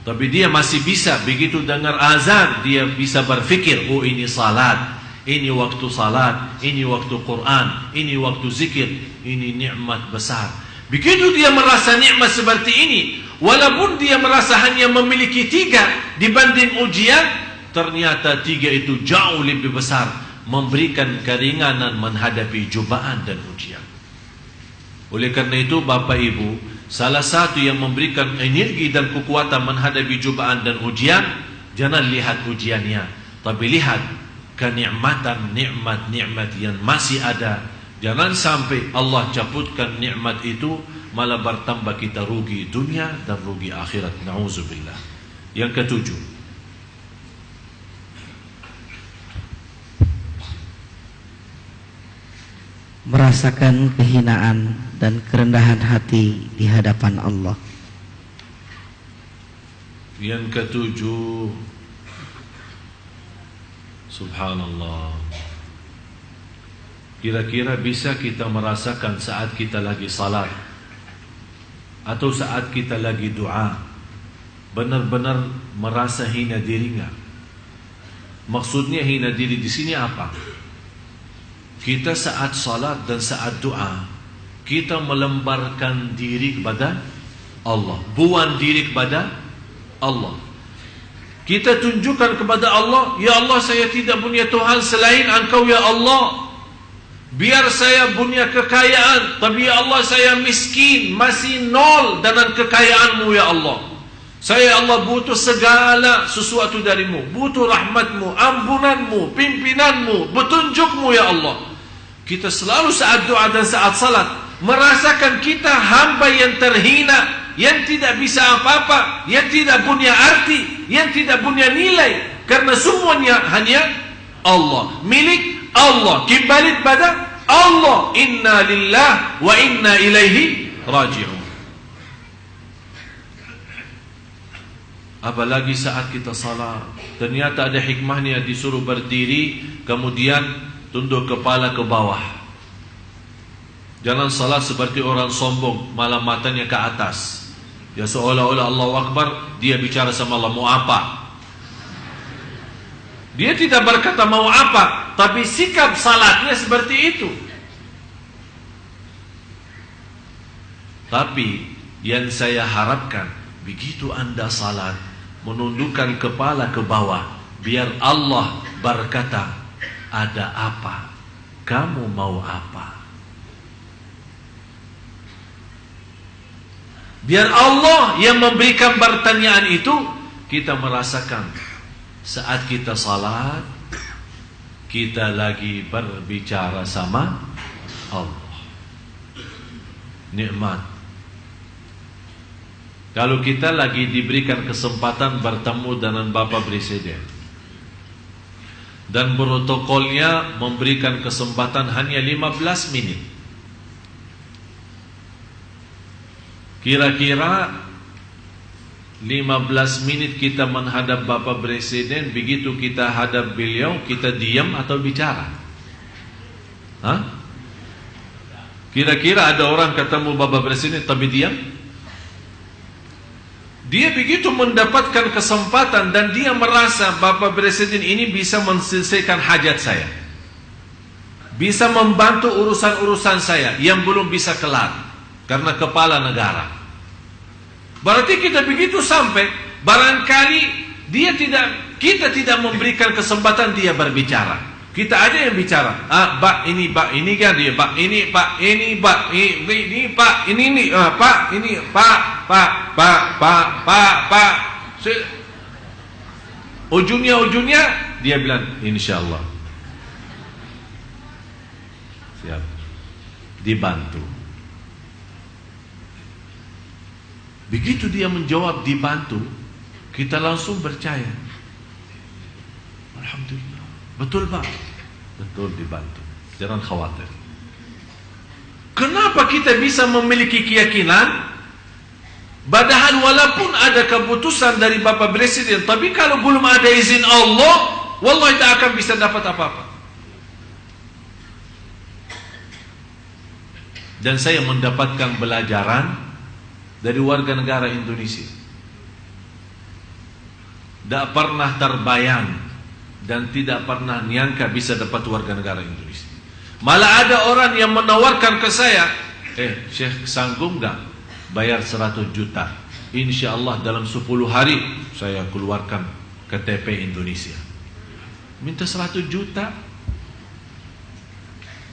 Tapi dia masih bisa, begitu dengar azan, dia bisa berfikir, oh ini salat, ini waktu salat, ini waktu Quran, ini waktu zikir, ini nikmat besar. Begitu dia merasa nikmat seperti ini, walaupun dia merasa hanya memiliki 3 dibanding ujian, ternyata 3 itu jauh lebih besar, memberikan keringanan menghadapi cobaan dan ujian. Oleh karena itu Bapak Ibu, salah satu yang memberikan energi dan kekuatan menghadapi cobaan dan ujian, jangan lihat ujiannya, tapi lihat kenikmatan nikmat-nikmat yang masih ada. Jangan sampai Allah cabutkan nikmat itu, malah bertambah kita rugi dunia dan rugi akhirat. Na'udzubillah. Yang ketujuh, merasakan kehinaan dan kerendahan hati di hadapan Allah. Yang ketujuh, subhanallah, kira-kira bisa kita merasakan saat kita lagi salat atau saat kita lagi doa, benar-benar merasa hina diri enggak? Maksudnya hina diri di sini apa? Kita saat salat dan saat doa, kita melemparkan diri kepada Allah, buang diri kepada Allah. Kita tunjukkan kepada Allah, ya Allah, saya tidak punya Tuhan selain Engkau ya Allah. Biar saya punya kekayaan, tapi ya Allah saya miskin, masih nol dengan kekayaanmu ya Allah. Saya Allah butuh segala sesuatu darimu, butuh rahmatmu, ampunanmu, pimpinanmu, petunjukmu ya Allah. Kita selalu saat doa dan saat salat merasakan kita hamba yang terhina, yang tidak bisa apa-apa, yang tidak punya arti, yang tidak punya nilai, karena semuanya hanya Allah, milik Allah, kembali pada Allah, inna lillah wa inna ilaihi raji'un. Apalagi saat kita salat, ternyata ada hikmahnya, disuruh berdiri kemudian tunduk kepala ke bawah. Jangan salat seperti orang sombong, malah matanya ke atas. Ya seolah-olah Allahu Akbar, dia bicara sama Allah, mau apa? Dia tidak berkata mau apa, tapi sikap salatnya seperti itu. Tapi yang saya harapkan, begitu Anda salat, menundukkan kepala ke bawah, biar Allah berkata, ada apa? Kamu mau apa? Biar Allah yang memberikan pertanyaan itu, kita merasakan saat kita salat, kita lagi berbicara sama Allah. Nikmat. Kalau kita lagi diberikan kesempatan bertemu dengan Bapak Presiden, dan protokolnya memberikan kesempatan hanya 15 menit, kira-kira 15 menit kita menghadap Bapak Presiden, begitu kita hadap beliau, kita diam atau bicara? Hah? Kira-kira ada orang ketemu Bapak Presiden tapi diam? Dia begitu mendapatkan kesempatan dan dia merasa Bapak Presiden ini bisa menyelesaikan hajat saya, bisa membantu urusan-urusan saya yang belum bisa kelar karena kepala negara. Berarti kita begitu sampai, barangkali kita tidak memberikan kesempatan dia berbicara. Kita ada yang bicara, Pak ini kan dia, Pak ini, Pak ini, Pak ini, Pak ini, Pak ini, Pak. Ujungnya dia bilang insyaallah. Siap. Dibantu. Begitu dia menjawab dibantu, kita langsung percaya. Alhamdulillah. Betul Pak? Betul, dibantu. Jangan khawatir. Kenapa kita bisa memiliki keyakinan? Padahal walaupun ada keputusan dari Bapak Presiden, tapi kalau belum ada izin Allah, wallahi tak akan bisa dapat apa-apa. Dan saya mendapatkan pelajaran dari warga negara Indonesia. Tak pernah terbayang dan tidak pernah nyangka bisa dapat warga negara Indonesia. Malah ada orang yang menawarkan ke saya, Syekh sanggup gak bayar 100 juta? Insya Allah dalam 10 hari saya keluarkan KTP Indonesia. Minta 100 juta.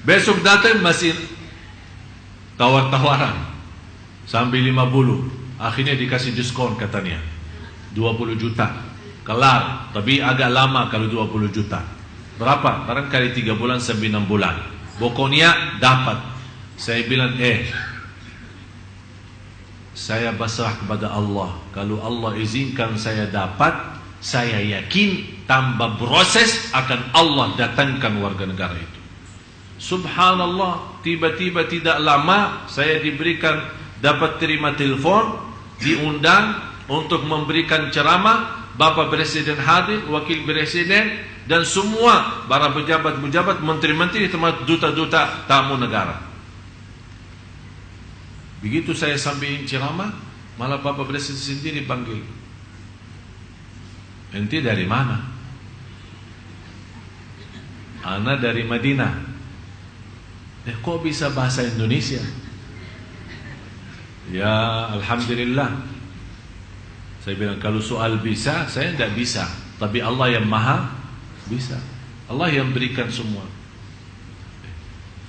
Besok datang masih tawar-tawaran sampai 50. Akhirnya dikasih diskon katanya 20 juta. Kelar, tapi agak lama kalau 20 juta. Berapa? Barangkali 3 bulan, 9 bulan. Pokoknya dapat. Saya bilang, saya berserah kepada Allah. Kalau Allah izinkan saya dapat, saya yakin tanpa proses akan Allah datangkan warga negara itu. Subhanallah, tiba-tiba tidak lama saya diberikan, dapat terima telepon, diundang untuk memberikan ceramah. Bapak Presiden hadir, Wakil Presiden, dan semua para pejabat-pejabat, menteri-menteri, termasuk duta-duta tamu negara. Begitu saya sampaikan ceramah, malah Bapak Presiden sendiri panggil. Ente dari mana? Ana dari Madinah. Kok bisa bahasa Indonesia? Ya Alhamdulillah. Saya bilang, kalau soal bisa, saya tidak bisa. Tapi Allah yang maha bisa. Allah yang berikan semua.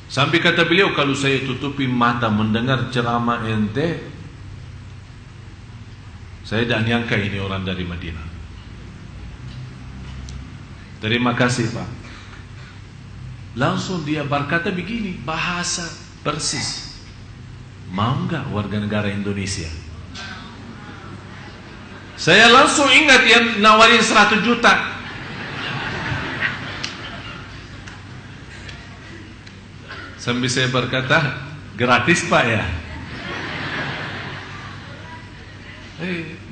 Sampai kata beliau, kalau saya tutupi mata mendengar ceramah ente, saya tidak nyangka ini orang dari Madinah. Terima kasih Pak. Langsung dia berkata begini, bahasa persis. Mau enggak warga negara Indonesia? Saya langsung ingat yang nawarin 100 juta. Sambil saya berkata, gratis Pak ya?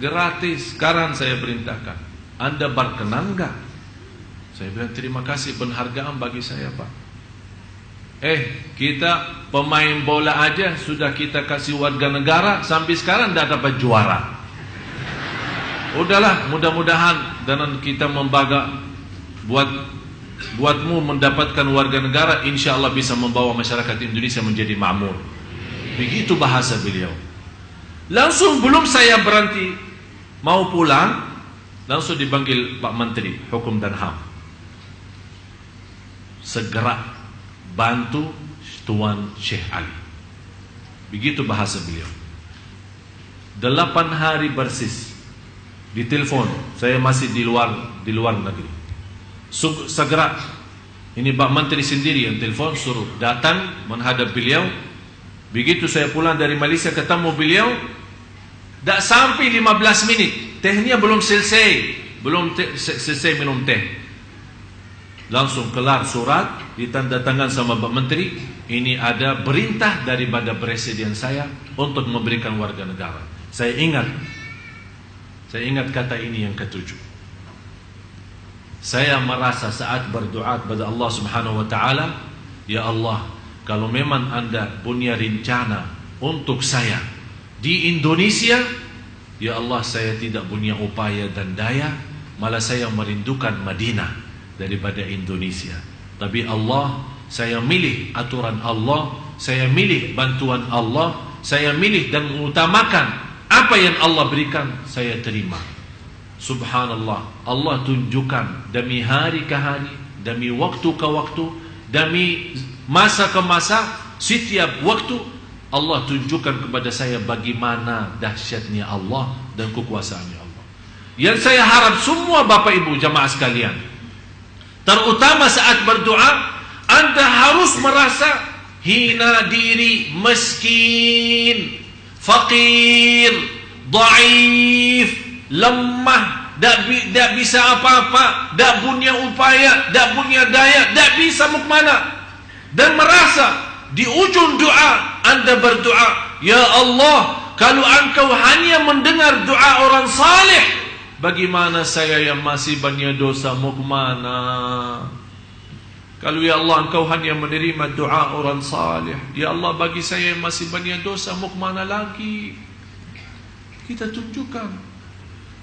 Gratis. Sekarang saya perintahkan, Anda berkenan enggak? Saya bilang, terima kasih, penghargaan bagi saya Pak. Kita pemain bola aja sudah kita kasih warga negara, sampai sekarang tidak dapat juara. Udahlah, mudah-mudahan dengan kita membaga buatmu mendapatkan warga negara, insya Allah bisa membawa masyarakat Indonesia menjadi makmur. Begitu bahasa beliau. Langsung belum saya berhenti mau pulang, langsung dipanggil Pak Menteri Hukum dan HAM. Segera bantu Tuan Syekh Ali. Begitu bahasa beliau. 8 hari persis ditelepon, saya masih di luar negeri. Segera, ini Pak Menteri sendiri yang telepon, suruh datang menghadap beliau. Begitu saya pulang dari Malaysia ketemu beliau, tak sampai 15 menit, tehnya belum selesai, selesai minum teh. Langsung kelar surat, ditandatangan sama Pak Menteri, ini ada perintah daripada presiden saya untuk memberikan warga negara. Saya ingat kata ini yang ketujuh. Saya merasa saat berdoa kepada Allah Subhanahu wa taala, ya Allah, kalau memang Anda punya rencana untuk saya di Indonesia, ya Allah, saya tidak punya upaya dan daya, malah saya merindukan Madinah daripada Indonesia. Tapi Allah, saya milih aturan Allah, saya milih bantuan Allah, saya milih dan mengutamakan apa yang Allah berikan, saya terima. Subhanallah, Allah tunjukkan demi hari ke hari, demi waktu ke waktu, demi masa ke masa, setiap waktu Allah tunjukkan kepada saya bagaimana dahsyatnya Allah dan kekuasaannya Allah. Yang saya harap semua Bapak Ibu jamaah sekalian, terutama saat berdoa, Anda harus merasa hina diri, miskin, fakir, dhaif, lemah, tak bisa apa-apa, tak punya upaya, tak punya daya, tak bisa mau kemana. Dan merasa di ujung doa Anda berdoa, ya Allah, kalau Engkau hanya mendengar doa orang saleh, bagaimana saya yang masih banyak dosa mau kemana? Kalau ya Allah, Engkau hanya menerima doa orang saleh, ya Allah, bagi saya yang masih banyak dosa mau kemana lagi? Kita tunjukkan.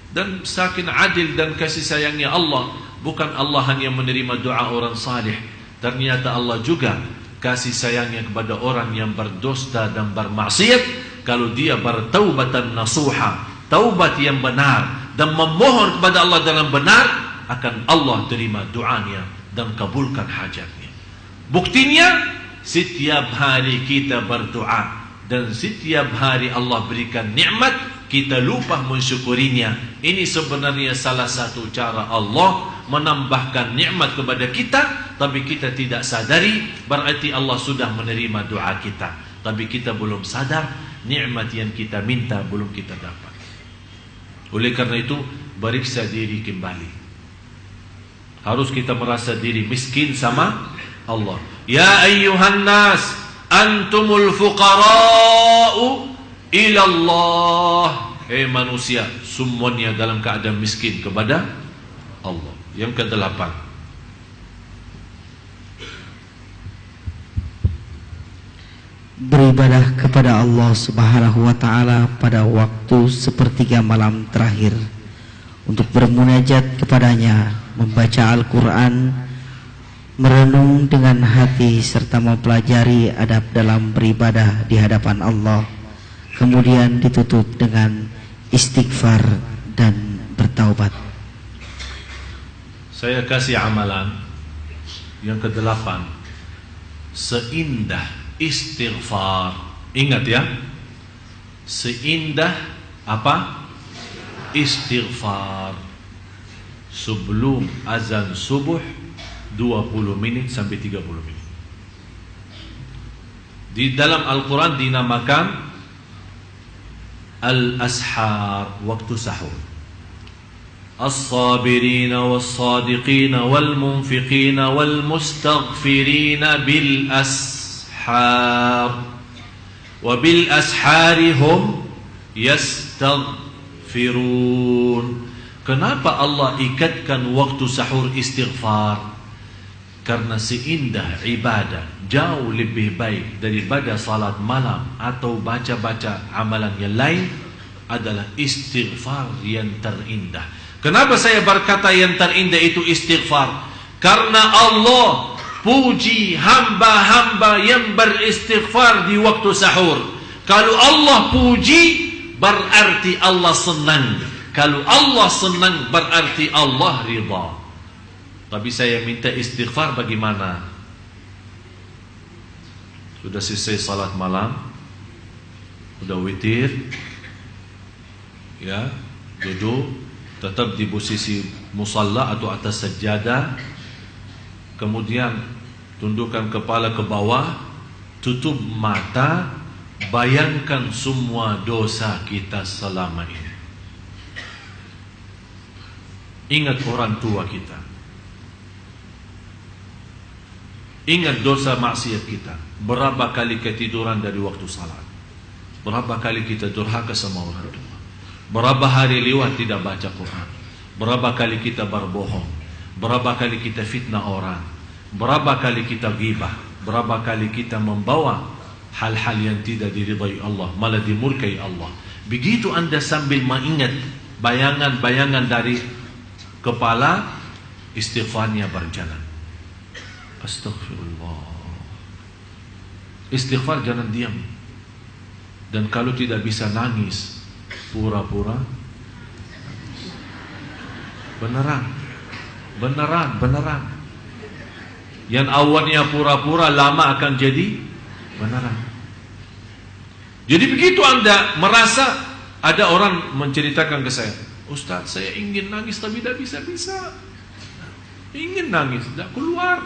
Dan saking adil dan kasih sayangnya Allah, bukan Allah hanya menerima doa orang saleh, ternyata Allah juga kasih sayangnya kepada orang yang berdosa dan bermaksiat. Kalau dia bertaubatan nasuha, taubat yang benar, dan memohon kepada Allah dalam benar, akan Allah terima doanya dan kabulkan hajatnya. Buktinya, setiap hari kita berdoa, dan setiap hari Allah berikan nikmat, kita lupa mensyukurinya. Ini sebenarnya salah satu cara Allah menambahkan nikmat kepada kita, tapi kita tidak sadari, berarti Allah sudah menerima doa kita, tapi kita belum sadar nikmat yang kita minta belum kita dapat. Oleh karena itu, periksa diri kembali. Harus kita merasa diri miskin sama Allah. Ya ayyuhan nas, antumul fuqara'u ila Allah. Manusia, semuanya dalam keadaan miskin kepada Allah. Yang ke-8, beribadah kepada Allah Subhanahu wa ta'ala pada waktu sepertiga malam terakhir, untuk bermunajat kepadanya, membaca Al-Quran, merenung dengan hati, serta mempelajari adab dalam beribadah di hadapan Allah. Kemudian ditutup dengan istighfar dan bertaubat. Saya kasih amalan yang ke-8, seindah istighfar. Ingat ya, seindah apa? Istighfar. Sebelum azan subuh 20 menit sampai 30 menit. Di dalam Al-Quran dinamakan Al-Ashar, waktu sahur. As-sabirina was-sadiqina wal-munfiqina wal-mustaghfirina bil-ashar. ashar wa bil ashari hum yastaghfirun. Kenapa Allah ikatkan waktu sahur istighfar? Karena seindah ibadah jauh lebih baik daripada salat malam atau baca-baca amalan yang lain adalah istighfar yang terindah. Kenapa saya berkata yang terindah itu istighfar? Karena Allah puji hamba-hamba yang beristighfar di waktu sahur. Kalau Allah puji, berarti Allah senang. Kalau Allah senang, berarti Allah ridha. Tapi saya minta istighfar bagaimana? Sudah selesai salat malam, sudah witir, ya, duduk, tetap di posisi musalla atau atas sajadah, kemudian tundukkan kepala ke bawah, tutup mata, bayangkan semua dosa kita selama ini. Ingat orang tua kita, ingat dosa maksiat kita. Berapa kali ketiduran dari waktu salat, berapa kali kita durhaka sama orang tua, berapa hari lewat tidak baca Quran, berapa kali kita berbohong, berapa kali kita fitnah orang, berapa kali kita ghibah, berapa kali kita membawa hal-hal yang tidak diridai Allah, malah dimurkai Allah. Begitu anda sambil mengingat bayangan-bayangan dari kepala, istighfarnya berjalan. Astaghfirullah. Istighfar jangan diam. Dan kalau tidak bisa nangis, pura-pura beneran. Yang awalnya pura-pura lama akan jadi beneran. Jadi begitu anda merasa, ada orang menceritakan ke saya, Ustaz, saya ingin nangis tapi tidak bisa-bisa. Ingin nangis, tidak keluar.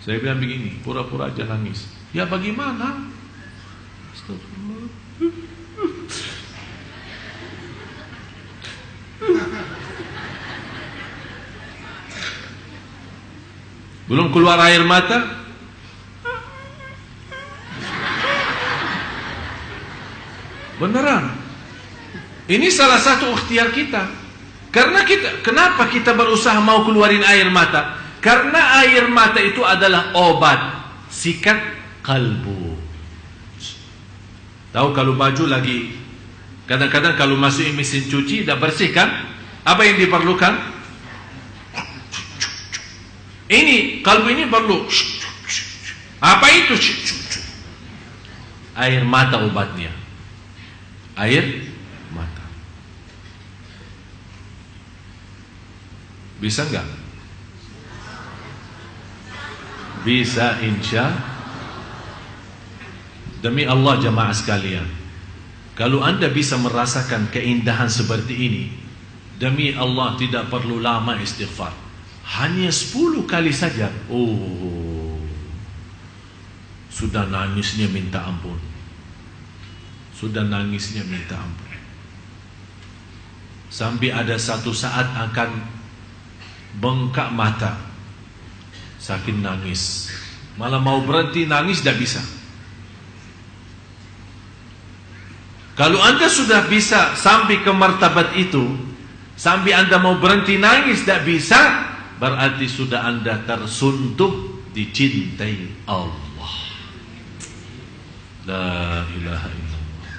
Saya bilang begini, pura-pura aja nangis. Ya bagaimana? Astagfirullah. Belum keluar air mata, beneran. Ini salah satu ikhtiar kita. Karena kenapa kita berusaha mau keluarin air mata? Karena air mata itu adalah obat sikat kalbu. Tahu kalau baju lagi, kadang-kadang kalau masukin mesin cuci tidak bersih kan? Apa yang diperlukan? Ini kalbu ini perlu. Apa itu? Air mata obatnya. Air mata. Bisa enggak? Bisa, insya. Demi Allah jamaah sekalian, kalau anda bisa merasakan keindahan seperti ini, demi Allah tidak perlu lama istighfar. Hanya 10 kali saja, oh, sudah nangisnya minta ampun. Sudah nangisnya minta ampun. Sampai ada satu saat akan bengkak mata, saking nangis. Malah mau berhenti nangis tidak bisa. Kalau anda sudah bisa sampai ke martabat itu, sampai anda mau berhenti nangis tidak bisa, berarti sudah anda tersuntuh dicintai Allah. La ilaha illallah.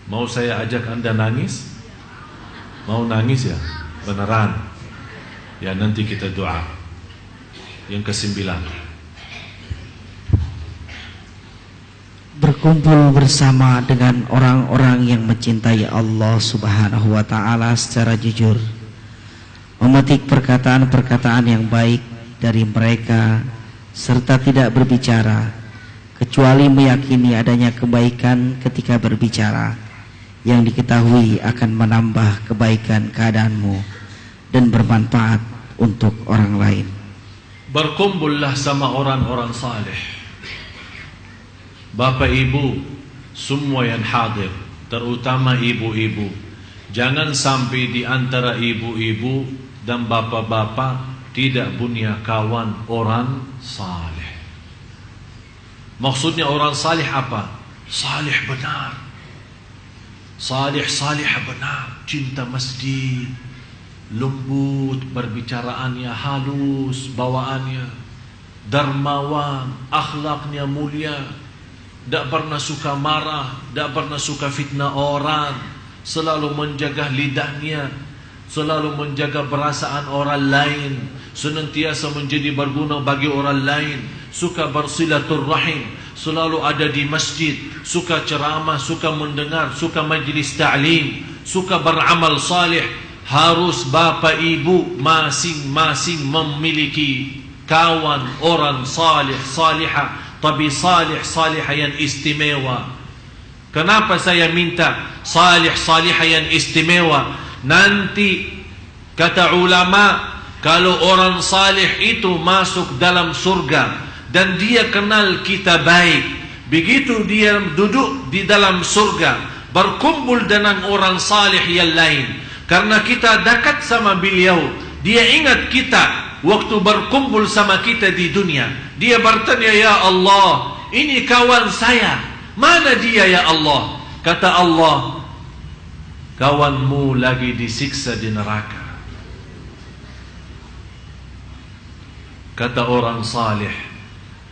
Mau saya ajak anda nangis? Mau nangis ya? Beneran? Ya nanti kita doa. Yang ke-9, berkumpul bersama dengan orang-orang yang mencintai Allah Subhanahu wa ta'ala secara jujur, memetik perkataan-perkataan yang baik dari mereka, serta tidak berbicara kecuali meyakini adanya kebaikan ketika berbicara, yang diketahui akan menambah kebaikan keadaanmu dan bermanfaat untuk orang lain. Berkumpullah sama orang-orang saleh. Bapak ibu semua yang hadir, terutama ibu-ibu. Jangan sampai di antara ibu-ibu dan bapak-bapak tidak punya kawan orang saleh. Maksudnya orang saleh apa? Saleh benar, saleh benar, cinta masjid, lembut perbicaraannya, halus bawaannya, dermawan, akhlaknya mulia, tidak pernah suka marah, tidak pernah suka fitnah orang, selalu menjaga lidahnya, selalu menjaga perasaan orang lain, senantiasa menjadi berguna bagi orang lain, suka bersilaturrahim, selalu ada di masjid, suka ceramah, suka mendengar, suka majlis ta'lim, suka beramal salih. Harus bapa ibu masing-masing memiliki kawan orang salih salihah, tapi salih salihah yang istimewa. Kenapa saya minta salih salihah yang istimewa? Nanti kata ulama, kalau orang salih itu masuk dalam surga dan dia kenal kita baik, begitu dia duduk di dalam surga berkumpul dengan orang salih yang lain, karena kita dekat sama beliau, dia ingat kita waktu berkumpul sama kita di dunia. Dia bertanya, ya Allah, ini kawan saya, mana dia ya Allah? Kata Allah, kawanmu lagi disiksa di neraka. Kata orang salih,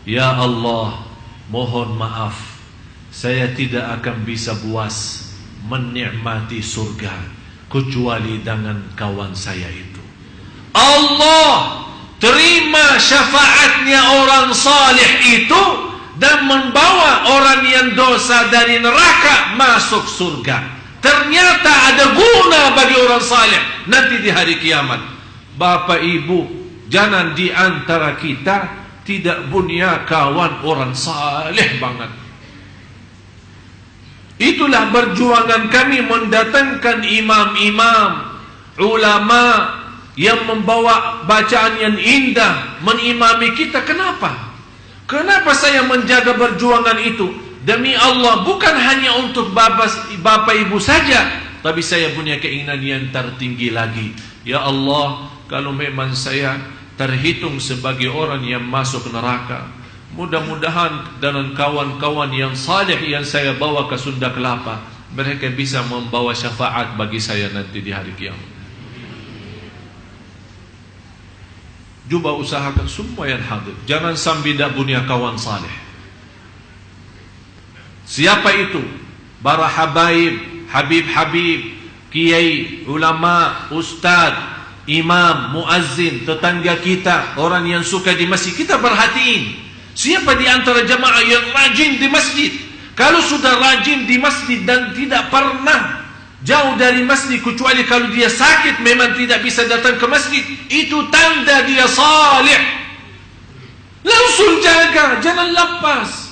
ya Allah, mohon maaf, saya tidak akan bisa puas menikmati surga kecuali dengan kawan saya itu. Allah terima syafaatnya orang salih itu dan membawa orang yang dosa dari neraka masuk surga. Ternyata ada guna bagi orang salih nanti di hari kiamat. Bapak ibu, jangan di antara kita tidak punya kawan orang salih banget. Itulah perjuangan kami mendatangkan imam-imam, ulama yang membawa bacaan yang indah, mengimami kita. Kenapa? Kenapa saya menjaga perjuangan itu? Demi Allah, bukan hanya untuk bapak ibu saja, tapi saya punya keinginan yang tertinggi lagi. Ya Allah, kalau memang saya terhitung sebagai orang yang masuk neraka, mudah-mudahan dengan kawan-kawan yang saleh yang saya bawa ke Sunda Kelapa, mereka bisa membawa syafaat bagi saya nanti di hari kiamat. Cuba usahakan semua yang hadir, jangan sampai tidak punya kawan saleh. Siapa itu? Para habaib, habib-habib, kiai, ulama, ustaz, imam, muazzin, tetangga kita, orang yang suka di masjid. Kita perhatiin siapa di antara jamaah yang rajin di masjid. Kalau sudah rajin di masjid dan tidak pernah jauh dari masjid, kecuali kalau dia sakit memang tidak bisa datang ke masjid, itu tanda dia salih. Langsung jaga, jangan lepas.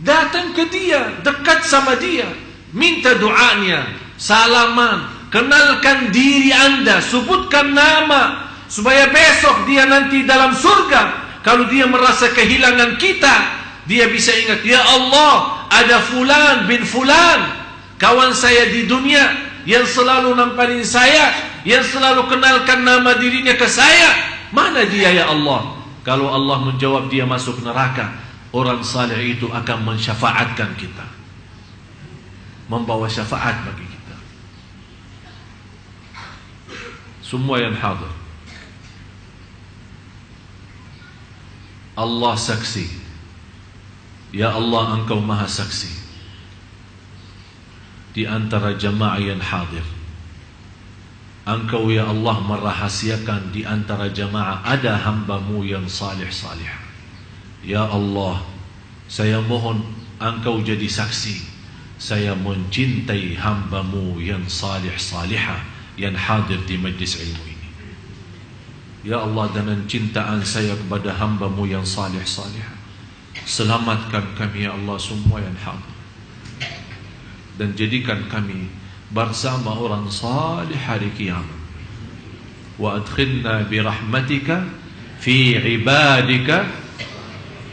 Datang ke dia, dekat sama dia, minta doanya, salaman, kenalkan diri anda, sebutkan nama, supaya besok dia nanti dalam surga, kalau dia merasa kehilangan kita, dia bisa ingat, ya Allah, ada fulan bin fulan, kawan saya di dunia, yang selalu namparin saya, yang selalu kenalkan nama dirinya ke saya. Mana dia ya Allah? Kalau Allah menjawab dia masuk neraka, orang saleh itu akan mensyafaatkan kita, membawa syafaat bagi kita. Semua yang hadir, Allah saksi. Ya Allah, Engkau maha saksi. Di antara jamaah yang hadir, Engkau ya Allah merahasiakan di antara jamaah ada hamba-Mu yang salih-salih. Ya Allah, saya mohon Engkau jadi saksi, saya mencintai hamba-Mu yang salih-salihah yang hadir di majlis ilmu ini. Ya Allah, dengan cintaan saya kepada hamba-Mu yang salih-salihah, selamatkan kami ya Allah semua yang hadir, dan jadikan kami bersama orang salih hari kiamat. Wa adkhilna birahmatika fi ibadika.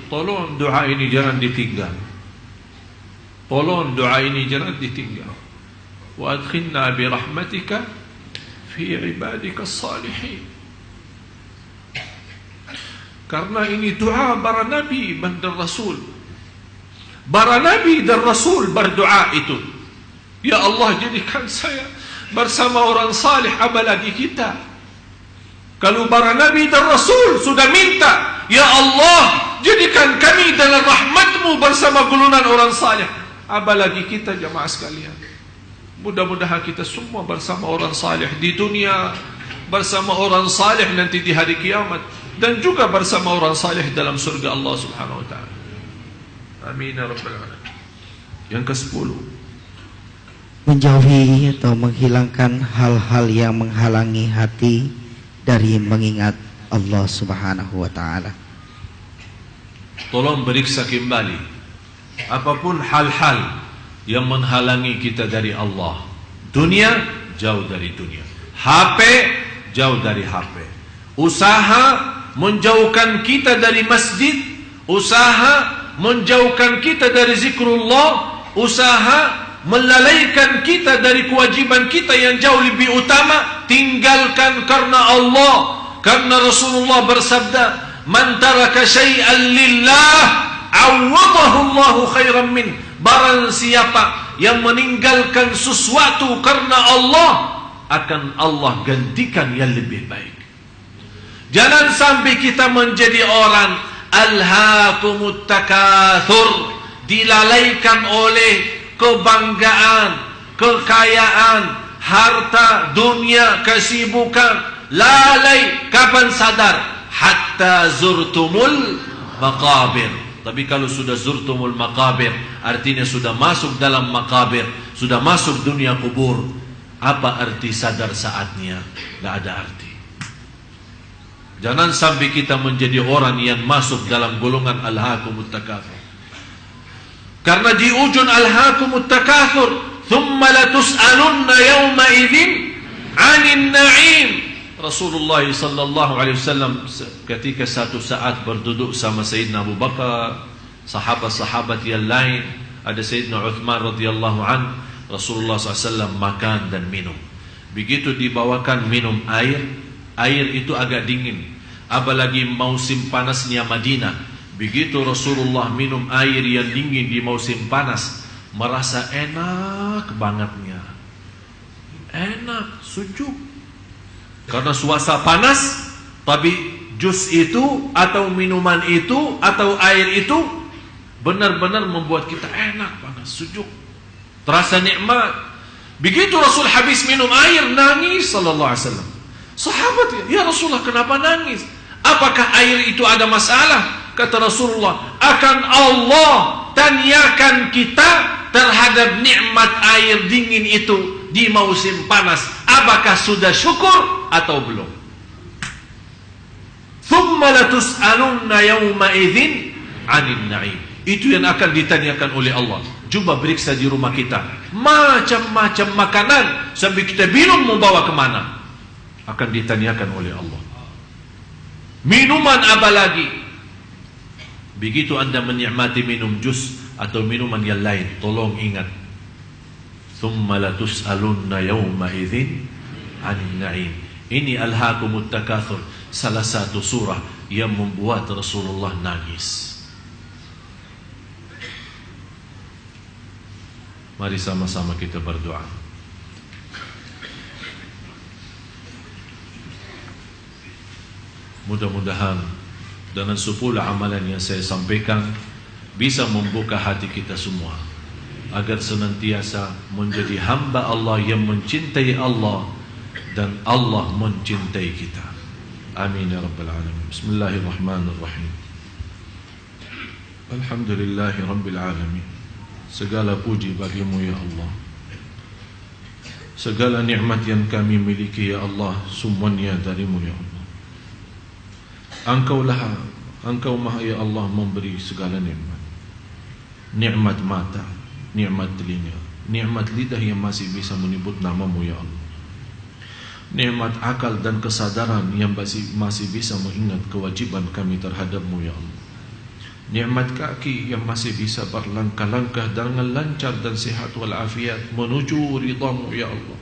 Tolong doa ini jangan ditinggal. Tolong doa ini jangan ditinggal. Wa adkhilna birahmatika fi ibadika as-salihin. Karena ini doa para nabi dan rasul. Para nabi dan rasul berdoa itu, ya Allah, jadikan saya bersama orang salih, apalagi kita. Kalau para nabi dan rasul sudah minta, ya Allah, jadikan kami dalam rahmat-Mu bersama golongan orang salih, apalagi kita jamaah sekalian. Mudah-mudahan kita semua bersama orang salih di dunia, bersama orang salih nanti di hari kiamat, dan juga bersama orang salih dalam surga Allah Subhanahu wa taala. Amin ya rabbal alamin. Yang ke-10, menjauhi atau menghilangkan hal-hal yang menghalangi hati dari mengingat Allah Subhanahu wa taala. Tolong periksa kembali apapun hal-hal yang menghalangi kita dari Allah. Dunia, jauh dari dunia. HP, jauh dari HP. Usaha menjauhkan kita dari masjid, usaha menjauhkan kita dari zikrullah, usaha melalaikan kita dari kewajiban kita yang jauh lebih utama, tinggalkan karena Allah. Karena Rasulullah bersabda, man taraka syai'an lillah awadahu Allahu khairan min. Barang siapa yang meninggalkan sesuatu karena Allah, akan Allah gantikan yang lebih baik. Jangan sampai kita menjadi orang alhaakumut takatsur, dilalaikan oleh kebanggaan, kekayaan, harta, dunia, kesibukan. Lalai, kapan sadar? Hatta zurtumul maqabir. Tapi kalau sudah zurtumul maqabir, artinya sudah masuk dalam maqabir, sudah masuk dunia kubur. Apa arti sadar saatnya? Tidak ada arti. Jangan sampai kita menjadi orang yang masuk dalam golongan alhaakumut takatsur. Karena di ujung alhaakumut takatsur, thumma latus'alunna yawma idzin 'anil na'im. Rasulullah sallallahu alaihi wasallam ketika satu saat berduduk sama Sayyidina Abu Bakar, sahabat-sahabat yang lain, ada Sayyidina Uthman radhiyallahu an, Rasulullah SAW makan dan minum. Begitu dibawakan minum air itu agak dingin, apalagi musim panasnya Madinah. Begitu Rasulullah minum air yang dingin di musim panas, merasa enak bangetnya, enak, sejuk. Karena suasana panas, tapi jus itu atau minuman itu atau air itu benar-benar membuat kita enak banget, sejuk, terasa nikmat. Begitu Rasul habis minum air, nangis sallallahu alaihi wasallam. Sahabat, ya Rasulullah, kenapa nangis? Apakah air itu ada masalah? Kata Rasulullah, akan Allah tanyakan kita terhadap nikmat air dingin itu di musim panas. Apakah sudah syukur atau belum? Thumma latus'alunna yawma idzin 'anil na'im. Itu yang akan ditanyakan oleh Allah. Coba periksa di rumah kita, macam-macam makanan sampai kita bingung mau bawa kemana, akan ditanyakan oleh Allah. Minuman apa lagi? Begitu anda menikmati minum jus atau minuman yang lain, tolong ingat, thumma latus'alunna yawma idzin 'anil na'im. Ini alhaakumut takatsur, salah satu surah yang membuat Rasulullah nangis. Mari sama-sama kita berdoa. Mudah-mudahan dengan 10 amalan yang saya sampaikan bisa membuka hati kita semua, agar senantiasa menjadi hamba Allah yang mencintai Allah dan Allah mencintai kita. Amin ya rabbal alamin. Bismillahirrahmanirrahim. Alhamdulillahi rabbil alamin. Segala puji bagimu ya Allah. Segala nikmat yang kami miliki ya Allah, semuanya darimu ya Allah. Engkau maha ya Allah memberi segala nikmat. Nikmat mata, nikmat telinga, nikmat lidah yang masih bisa menyebut namamu ya Allah. Nikmat akal dan kesadaran yang masih bisa mengingat kewajiban kami terhadapmu ya Allah. Nikmat kaki yang masih bisa berlangkah-langkah dengan lancar dan sehat walafiat menuju ridhamu ya Allah.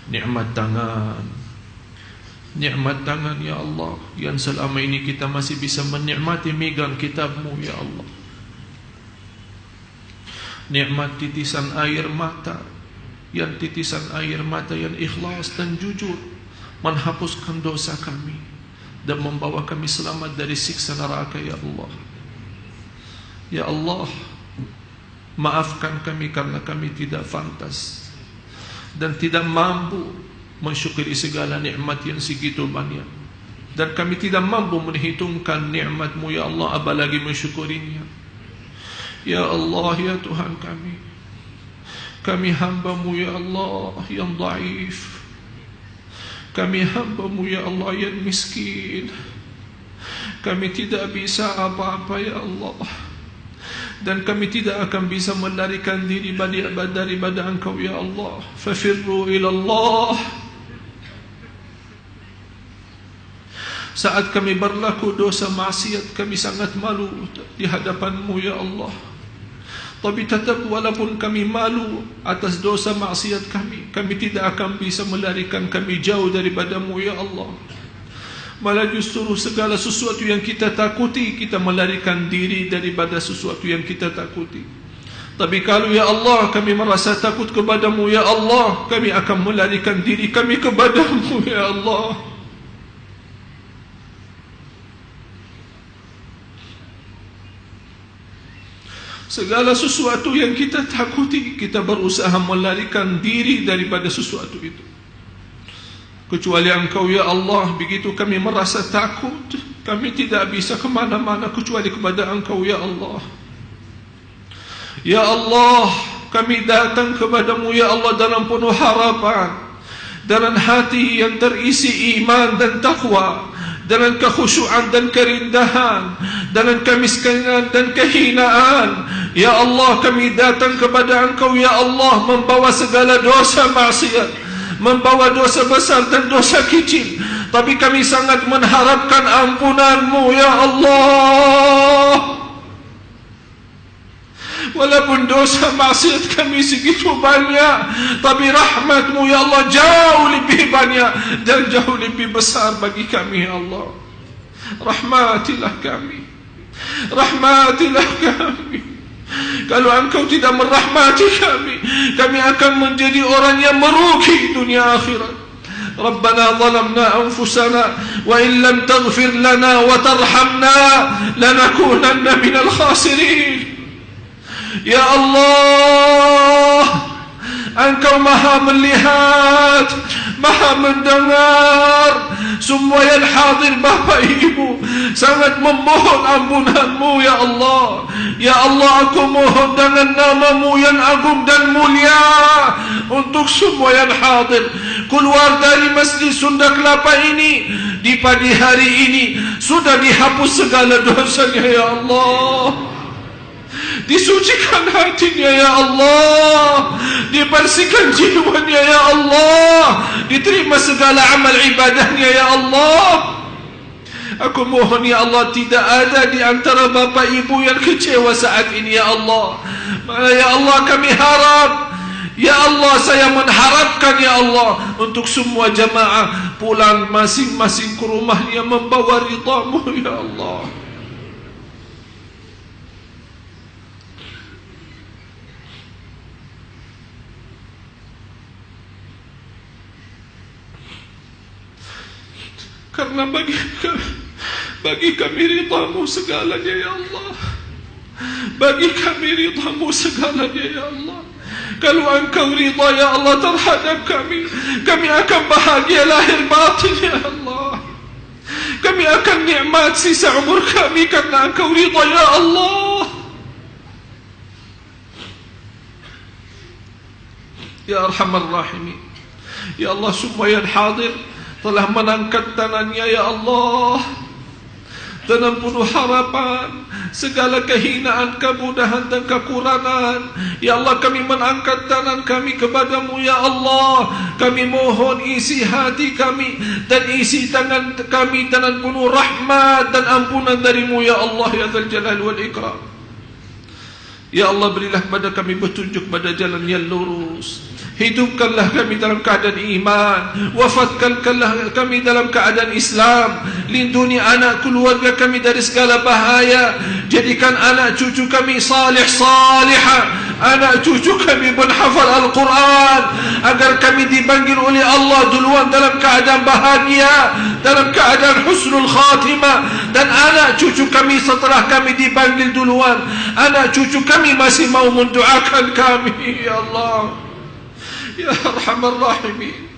Nikmat tangan Nikmat tangan ya Allah, yang selama ini kita masih bisa menikmati megang kitab-Mu ya Allah. Nikmat titisan air mata, yang titisan air mata yang ikhlas dan jujur menghapuskan dosa kami dan membawa kami selamat dari siksa neraka ya Allah. Ya Allah, maafkan kami karena kami tidak pantas dan tidak mampu mensyukuri segala nikmat yang segitu banyak, dan kami tidak mampu menghitungkan nikmat-Mu ya Allah, apalagi mensyukurinya. Ya Allah, ya Tuhan kami hamba-Mu ya Allah yang dhaif, kami hamba-Mu ya Allah yang miskin, kami tidak bisa apa-apa ya Allah, dan kami tidak akan bisa melarikan diri daripada Engkau ya Allah. Fafirru ilallah. Saat kami berlaku dosa maksiat, kami sangat malu di hadapan-Mu ya Allah. Tapi tetap walaupun kami malu atas dosa maksiat kami tidak akan bisa melarikan kami jauh daripada-Mu ya Allah. Malah justru segala sesuatu yang kita takuti, kita melarikan diri daripada sesuatu yang kita takuti. Tapi kalau ya Allah kami merasa takut kepada-Mu ya Allah, kami akan melarikan diri kami kepada-Mu ya Allah. Segala sesuatu yang kita takuti, kita berusaha melarikan diri daripada sesuatu itu. Kecuali Engkau ya Allah, begitu kami merasa takut, kami tidak bisa kemana-mana kecuali kepada Engkau ya Allah. Ya Allah, kami datang kepada-Mu ya Allah dalam penuh harapan, dengan hati yang terisi iman dan taqwa, dengan kekhusyuan dan kerindahan, dengan kemiskinan dan kehinaan. Ya Allah, kami datang kepada Engkau ya Allah membawa segala dosa maksiat, membawa dosa besar dan dosa kecil, tapi kami sangat mengharapkan ampunan-Mu ya Allah. Walaupun dosa maksiat kami segitu banyak, tapi rahmat-Mu ya Allah jauh lebih banyak dan jauh lebih besar bagi kami ya Allah. Rahmatilah kami, rahmatilah kami. Kalau Engkau tidak merahmati kami akan menjadi orang yang merugi dunia akhirat. Rabbana zalamna anfusana wa in lam taghfir lana wa tarhamna lanakunanna minal khasirin. Ya Allah, Engkau maha melihat, maha mendengar semua yang hadir. Bapa Ibu sangat memohon ampunan-Mu ya Allah. Ya Allah, aku mohon dengan nama-Mu yang agung dan mulia untuk semua yang hadir keluar dari Masjid Sunda Kelapa ini di pagi hari ini. Sudah dihapus segala dosanya ya Allah, disucikan hatinya ya Allah, dibersihkan jiwanya ya Allah, diterima segala amal ibadahnya ya Allah. Aku mohon ya Allah, tidak ada di antara Bapak Ibu yang kecewa saat ini ya Allah. Malah ya Allah kami harap, ya Allah saya mengharapkan ya Allah untuk semua jamaah pulang masing-masing ke rumahnya membawa ridha-Mu ya Allah. Karena bagi kami ridha-Mu segalanya ya Allah. Bagi kami ridha-Mu segalanya ya Allah. Kalau Engkau ridha ya Allah terhadap kami akan bahagia lahir batin ya Allah. Kami akan nikmat sisa umur kami karena Engkau ridha ya Allah. Ya Arhamar Rahimin, ya Allah, semua yang hadir telah mengangkat tangannya ya Allah dengan penuh harapan. Segala kehinaan, kemudahan dan kekurangan ya Allah, kami mengangkat tangan kami kepada-Mu ya Allah. Kami mohon isi hati kami dan isi tangan kami dengan penuh rahmat dan ampunan dari-Mu ya Allah ya Dzal Jalal wal Ikram. Ya Allah, berilah kepada kami petunjuk pada jalan yang lurus. Hidupkanlah kami dalam keadaan iman, wafatkanlah kami dalam keadaan Islam. Lindungi anak keluarga kami dari segala bahaya. Jadikan anak cucu kami salih salihah, anak cucu kami menghafal Al-Quran, agar kami dipanggil oleh Allah duluan dalam keadaan bahagia, dalam keadaan husnul khatimah. Dan anak cucu kami setelah kami dipanggil duluan, anak cucu kami masih mau mendoakan kami. Ya Allah, Ya Arhamar Rahimin,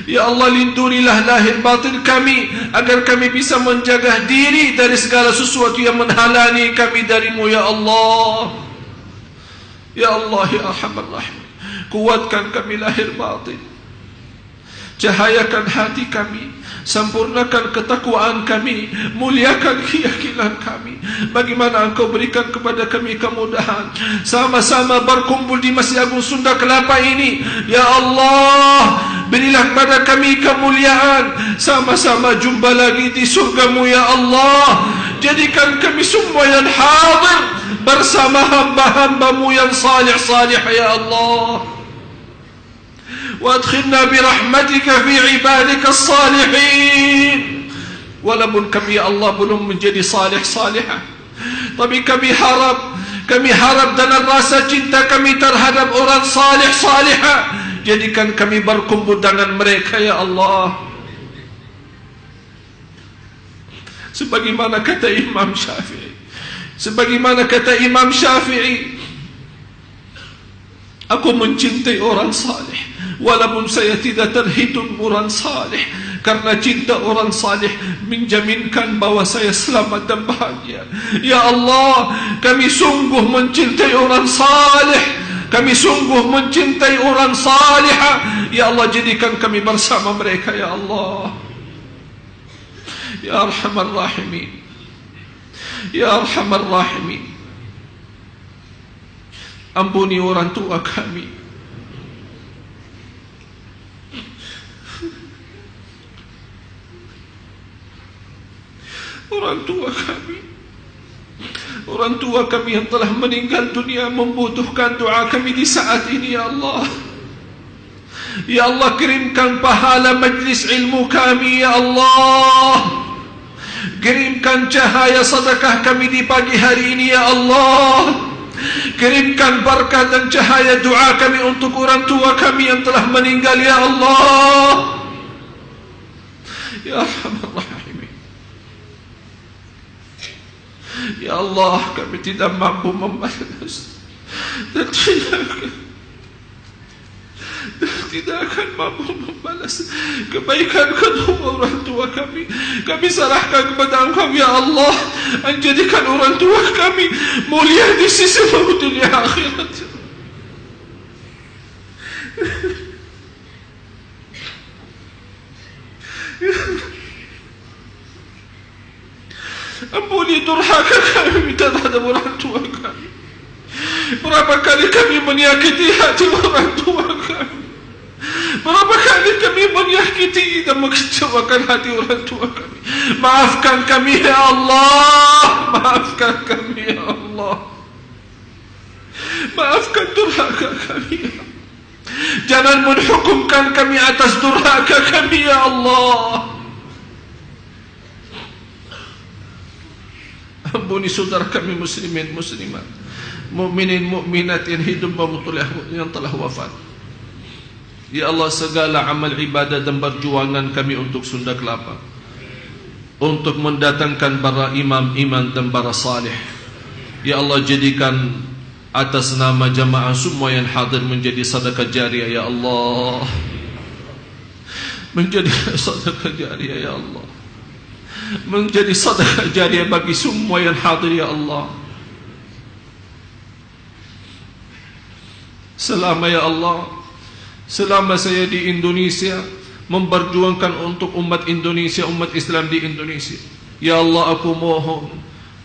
Ya Allah, lindungilah lahir batin kami, agar kami bisa menjaga diri dari segala sesuatu yang menghalangi kami darimu. Ya Allah, Ya Allah, Ya Arhamar Rahimin, kuatkan kami lahir batin, cahayakan hati kami, sempurnakan ketakwaan kami, muliakan keyakinan kami. Bagaimana Engkau berikan kepada kami kemudahan, sama-sama berkumpul di Masjid Agung Sunda Kelapa ini. Ya Allah, berilah kepada kami kemuliaan, sama-sama jumpa lagi di surga-Mu. Ya Allah, jadikan kami semua yang hadir bersama hamba-hamba-Mu yang salih-salih. Ya Allah, وادخلنا برحمتك في عبادك الصالحين. Walaupun kami, ya Allah, belum menjadi salih salihah, tapi kami harap dalam rasa cinta kami terhadap orang salih salihah, jadikan kami berkumpul dengan mereka. Ya Allah, sebagaimana kata Imam Syafi'i, aku mencintai orang salih walaupun saya tidak terhitung orang salih, karena cinta orang salih menjaminkan bahawa saya selamat dan bahagia. Ya Allah, kami sungguh mencintai orang salih, kami sungguh mencintai orang salihah. Ya Allah, jadikan kami bersama mereka. Ya Allah, Ya Arhamar Rahimin, Ya Arhamar Rahimin, ampuni orang tua kami, orang tua kami yang telah meninggal dunia membutuhkan doa kami di saat ini. Ya Allah, Ya Allah, kirimkan pahala majlis ilmu kami. Ya Allah, kirimkan cahaya sedekah kami di pagi hari ini. Ya Allah, kirimkan berkat dan cahaya doa kami untuk orang tua kami yang telah meninggal. Ya Allah, Ya Arhamar Rahimin, Ya Allah, kami tidak mampu membalas dan tidak akan mampu membalas kebaikan kedua orang tua kami. Kami serahkan kepada Engkau. Ya Allah, menjadikan orang tua kami mulia di sisi dunia akhirat. Ampuni durhaka kami terhadap orang tua kami. Berapa kali kami menyakiti hati orang tua kami, berapa kali kami menyakiti dan mengecewakan hati orang tua kami. Maafkan kami, Ya Allah, maafkan kami, Ya Allah, maafkan durhaka kami. Jangan menhukumkan kami atas durhaka kami. Ya Allah, ampuni saudara kami muslimin muslimat, mukminin mukminat yang hidup maupun yang telah wafat. Ya Allah, segala amal ibadah dan perjuangan kami untuk Sunda Kelapa, untuk mendatangkan para imam-imam dan para salih, Ya Allah, jadikan atas nama jamaah semua yang hadir menjadi sedekah jariah. Ya Allah, menjadi sedekah jariah. Ya Allah, menjadi sedekah jariah bagi semua yang hadir. Ya Allah, selama, Ya Allah, selama saya di Indonesia memperjuangkan untuk umat Indonesia, umat Islam di Indonesia, Ya Allah, aku mohon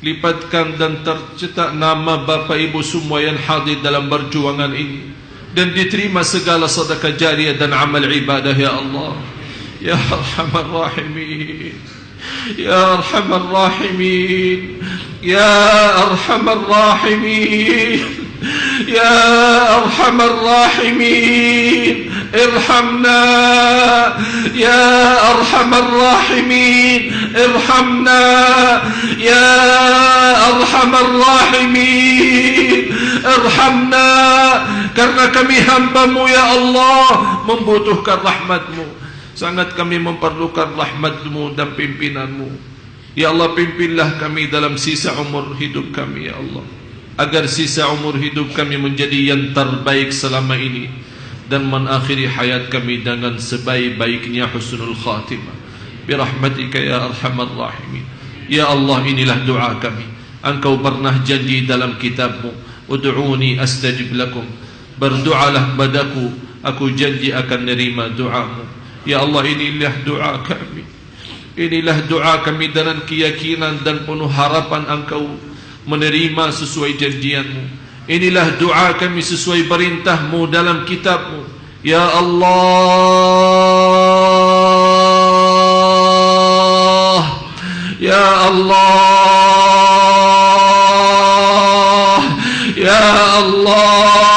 lipatkan dan tercetak nama Bapak Ibu semua yang hadir dalam perjuangan ini, dan diterima segala sedekah jariah dan amal ibadah. Ya Allah, Ya Arhamar Rahimin, Ya Arhamar Rahimin, Ya Arhamar Rahimin, يا أرحم الراحمين ارحمنا يا أرحم الراحمين ارحمنا يا أرحم الراحمين ارحمنا, karena kami hamba-Mu ya Allah membutuhkan rahmat-Mu, sangat kami memerlukan rahmat-Mu dan pimpinan-Mu. Ya Allah, pimpinlah kami dalam sisa umur hidup kami ya Allah, agar sisa umur hidup kami menjadi yang terbaik selama ini dan mengakhiri hayat kami dengan sebaik-baiknya husnul khatimah birahmatika ya arhamar rahimin. Ya Allah, inilah doa kami. Engkau pernah janji dalam kitab-Mu, ud'uni astajib lakum, berdoalah padaku, aku janji akan nerima doa-Mu. Ya Allah, inilah doa kami, inilah doa kami dengan keyakinan dan penuh harapan Engkau menerima sesuai janjian-Mu. Inilah doa kami sesuai perintah-Mu dalam kitab-Mu. Ya Allah, Ya Allah, Ya Allah,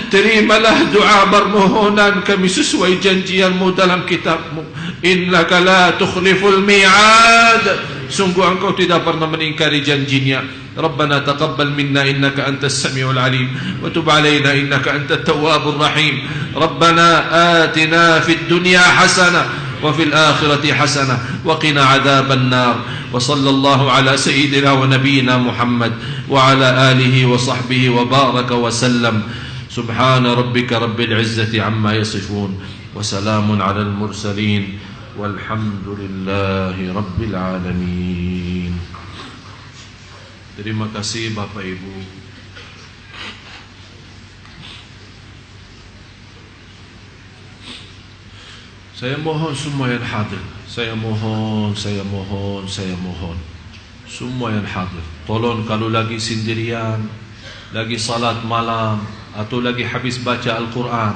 terimalah doa permohonan kami sesuai janjian-Mu dalam kitab-Mu. Innaka la tukhliful mi'ad, sungguh Engkau tidak pernah mengingkari janjinya. Rabbana taqabbal minna innaka antas samiul alim wa tub alaina innaka antat tawwabur rahim. Rabbana atina fid dunya hasanah wa fil akhirati hasanah wa qina adzaban nar. Wa sallallahu ala sayyidina wa nabiyyina Muhammad wa ala alihi wa sahbihi wa baraka wa sallam. Subhana rabbika rabbil izzati amma yasifun wa salamun ala al mursalin walhamdulillahi rabbil alamin. Terima kasih Bapak Ibu. Saya mohon semua yang hadir, saya mohon semua yang hadir, tolong kalau lagi sendirian, lagi salat malam atau lagi habis baca Al-Quran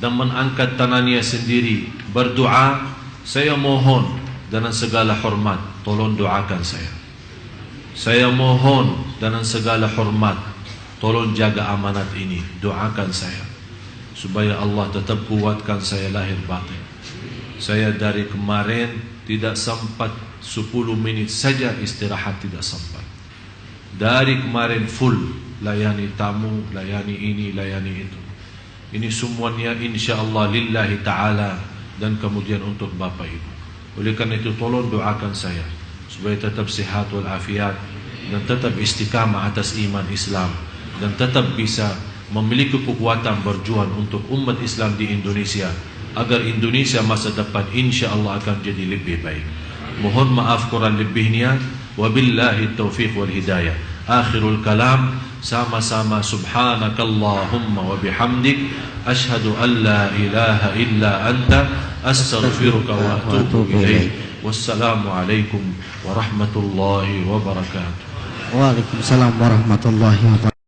dan mengangkat tangannya sendiri berdoa, saya mohon dengan segala hormat, tolong doakan saya. Saya mohon dengan segala hormat, tolong jaga amanat ini, doakan saya supaya Allah tetap kuatkan saya lahir batin. Saya dari kemarin tidak sempat 10 menit saja istirahat, tidak sempat. Dari kemarin full, layani tamu, layani ini, layani itu. Ini semuanya insyaAllah lillahi ta'ala dan kemudian untuk Bapak Ibu. Oleh karena itu tolong doakan saya supaya tetap sihat walafiat dan tetap istiqamah atas iman Islam dan tetap bisa memiliki kekuatan berjuang untuk umat Islam di Indonesia, agar Indonesia masa depan insyaAllah akan jadi lebih baik. Mohon maaf kurang lebihnya. Wabillahi taufiq wal hidayah. Akhirul kalam, sama-sama subhanakallahumma wa bihamdik ashhadu an la ilaha illa anta astaghfiruka wa atubu ilaik. Wassalamu alaikum warahmatullahi wabarakatuh. Waalaikumsalam warahmatullahi wabarakatuh.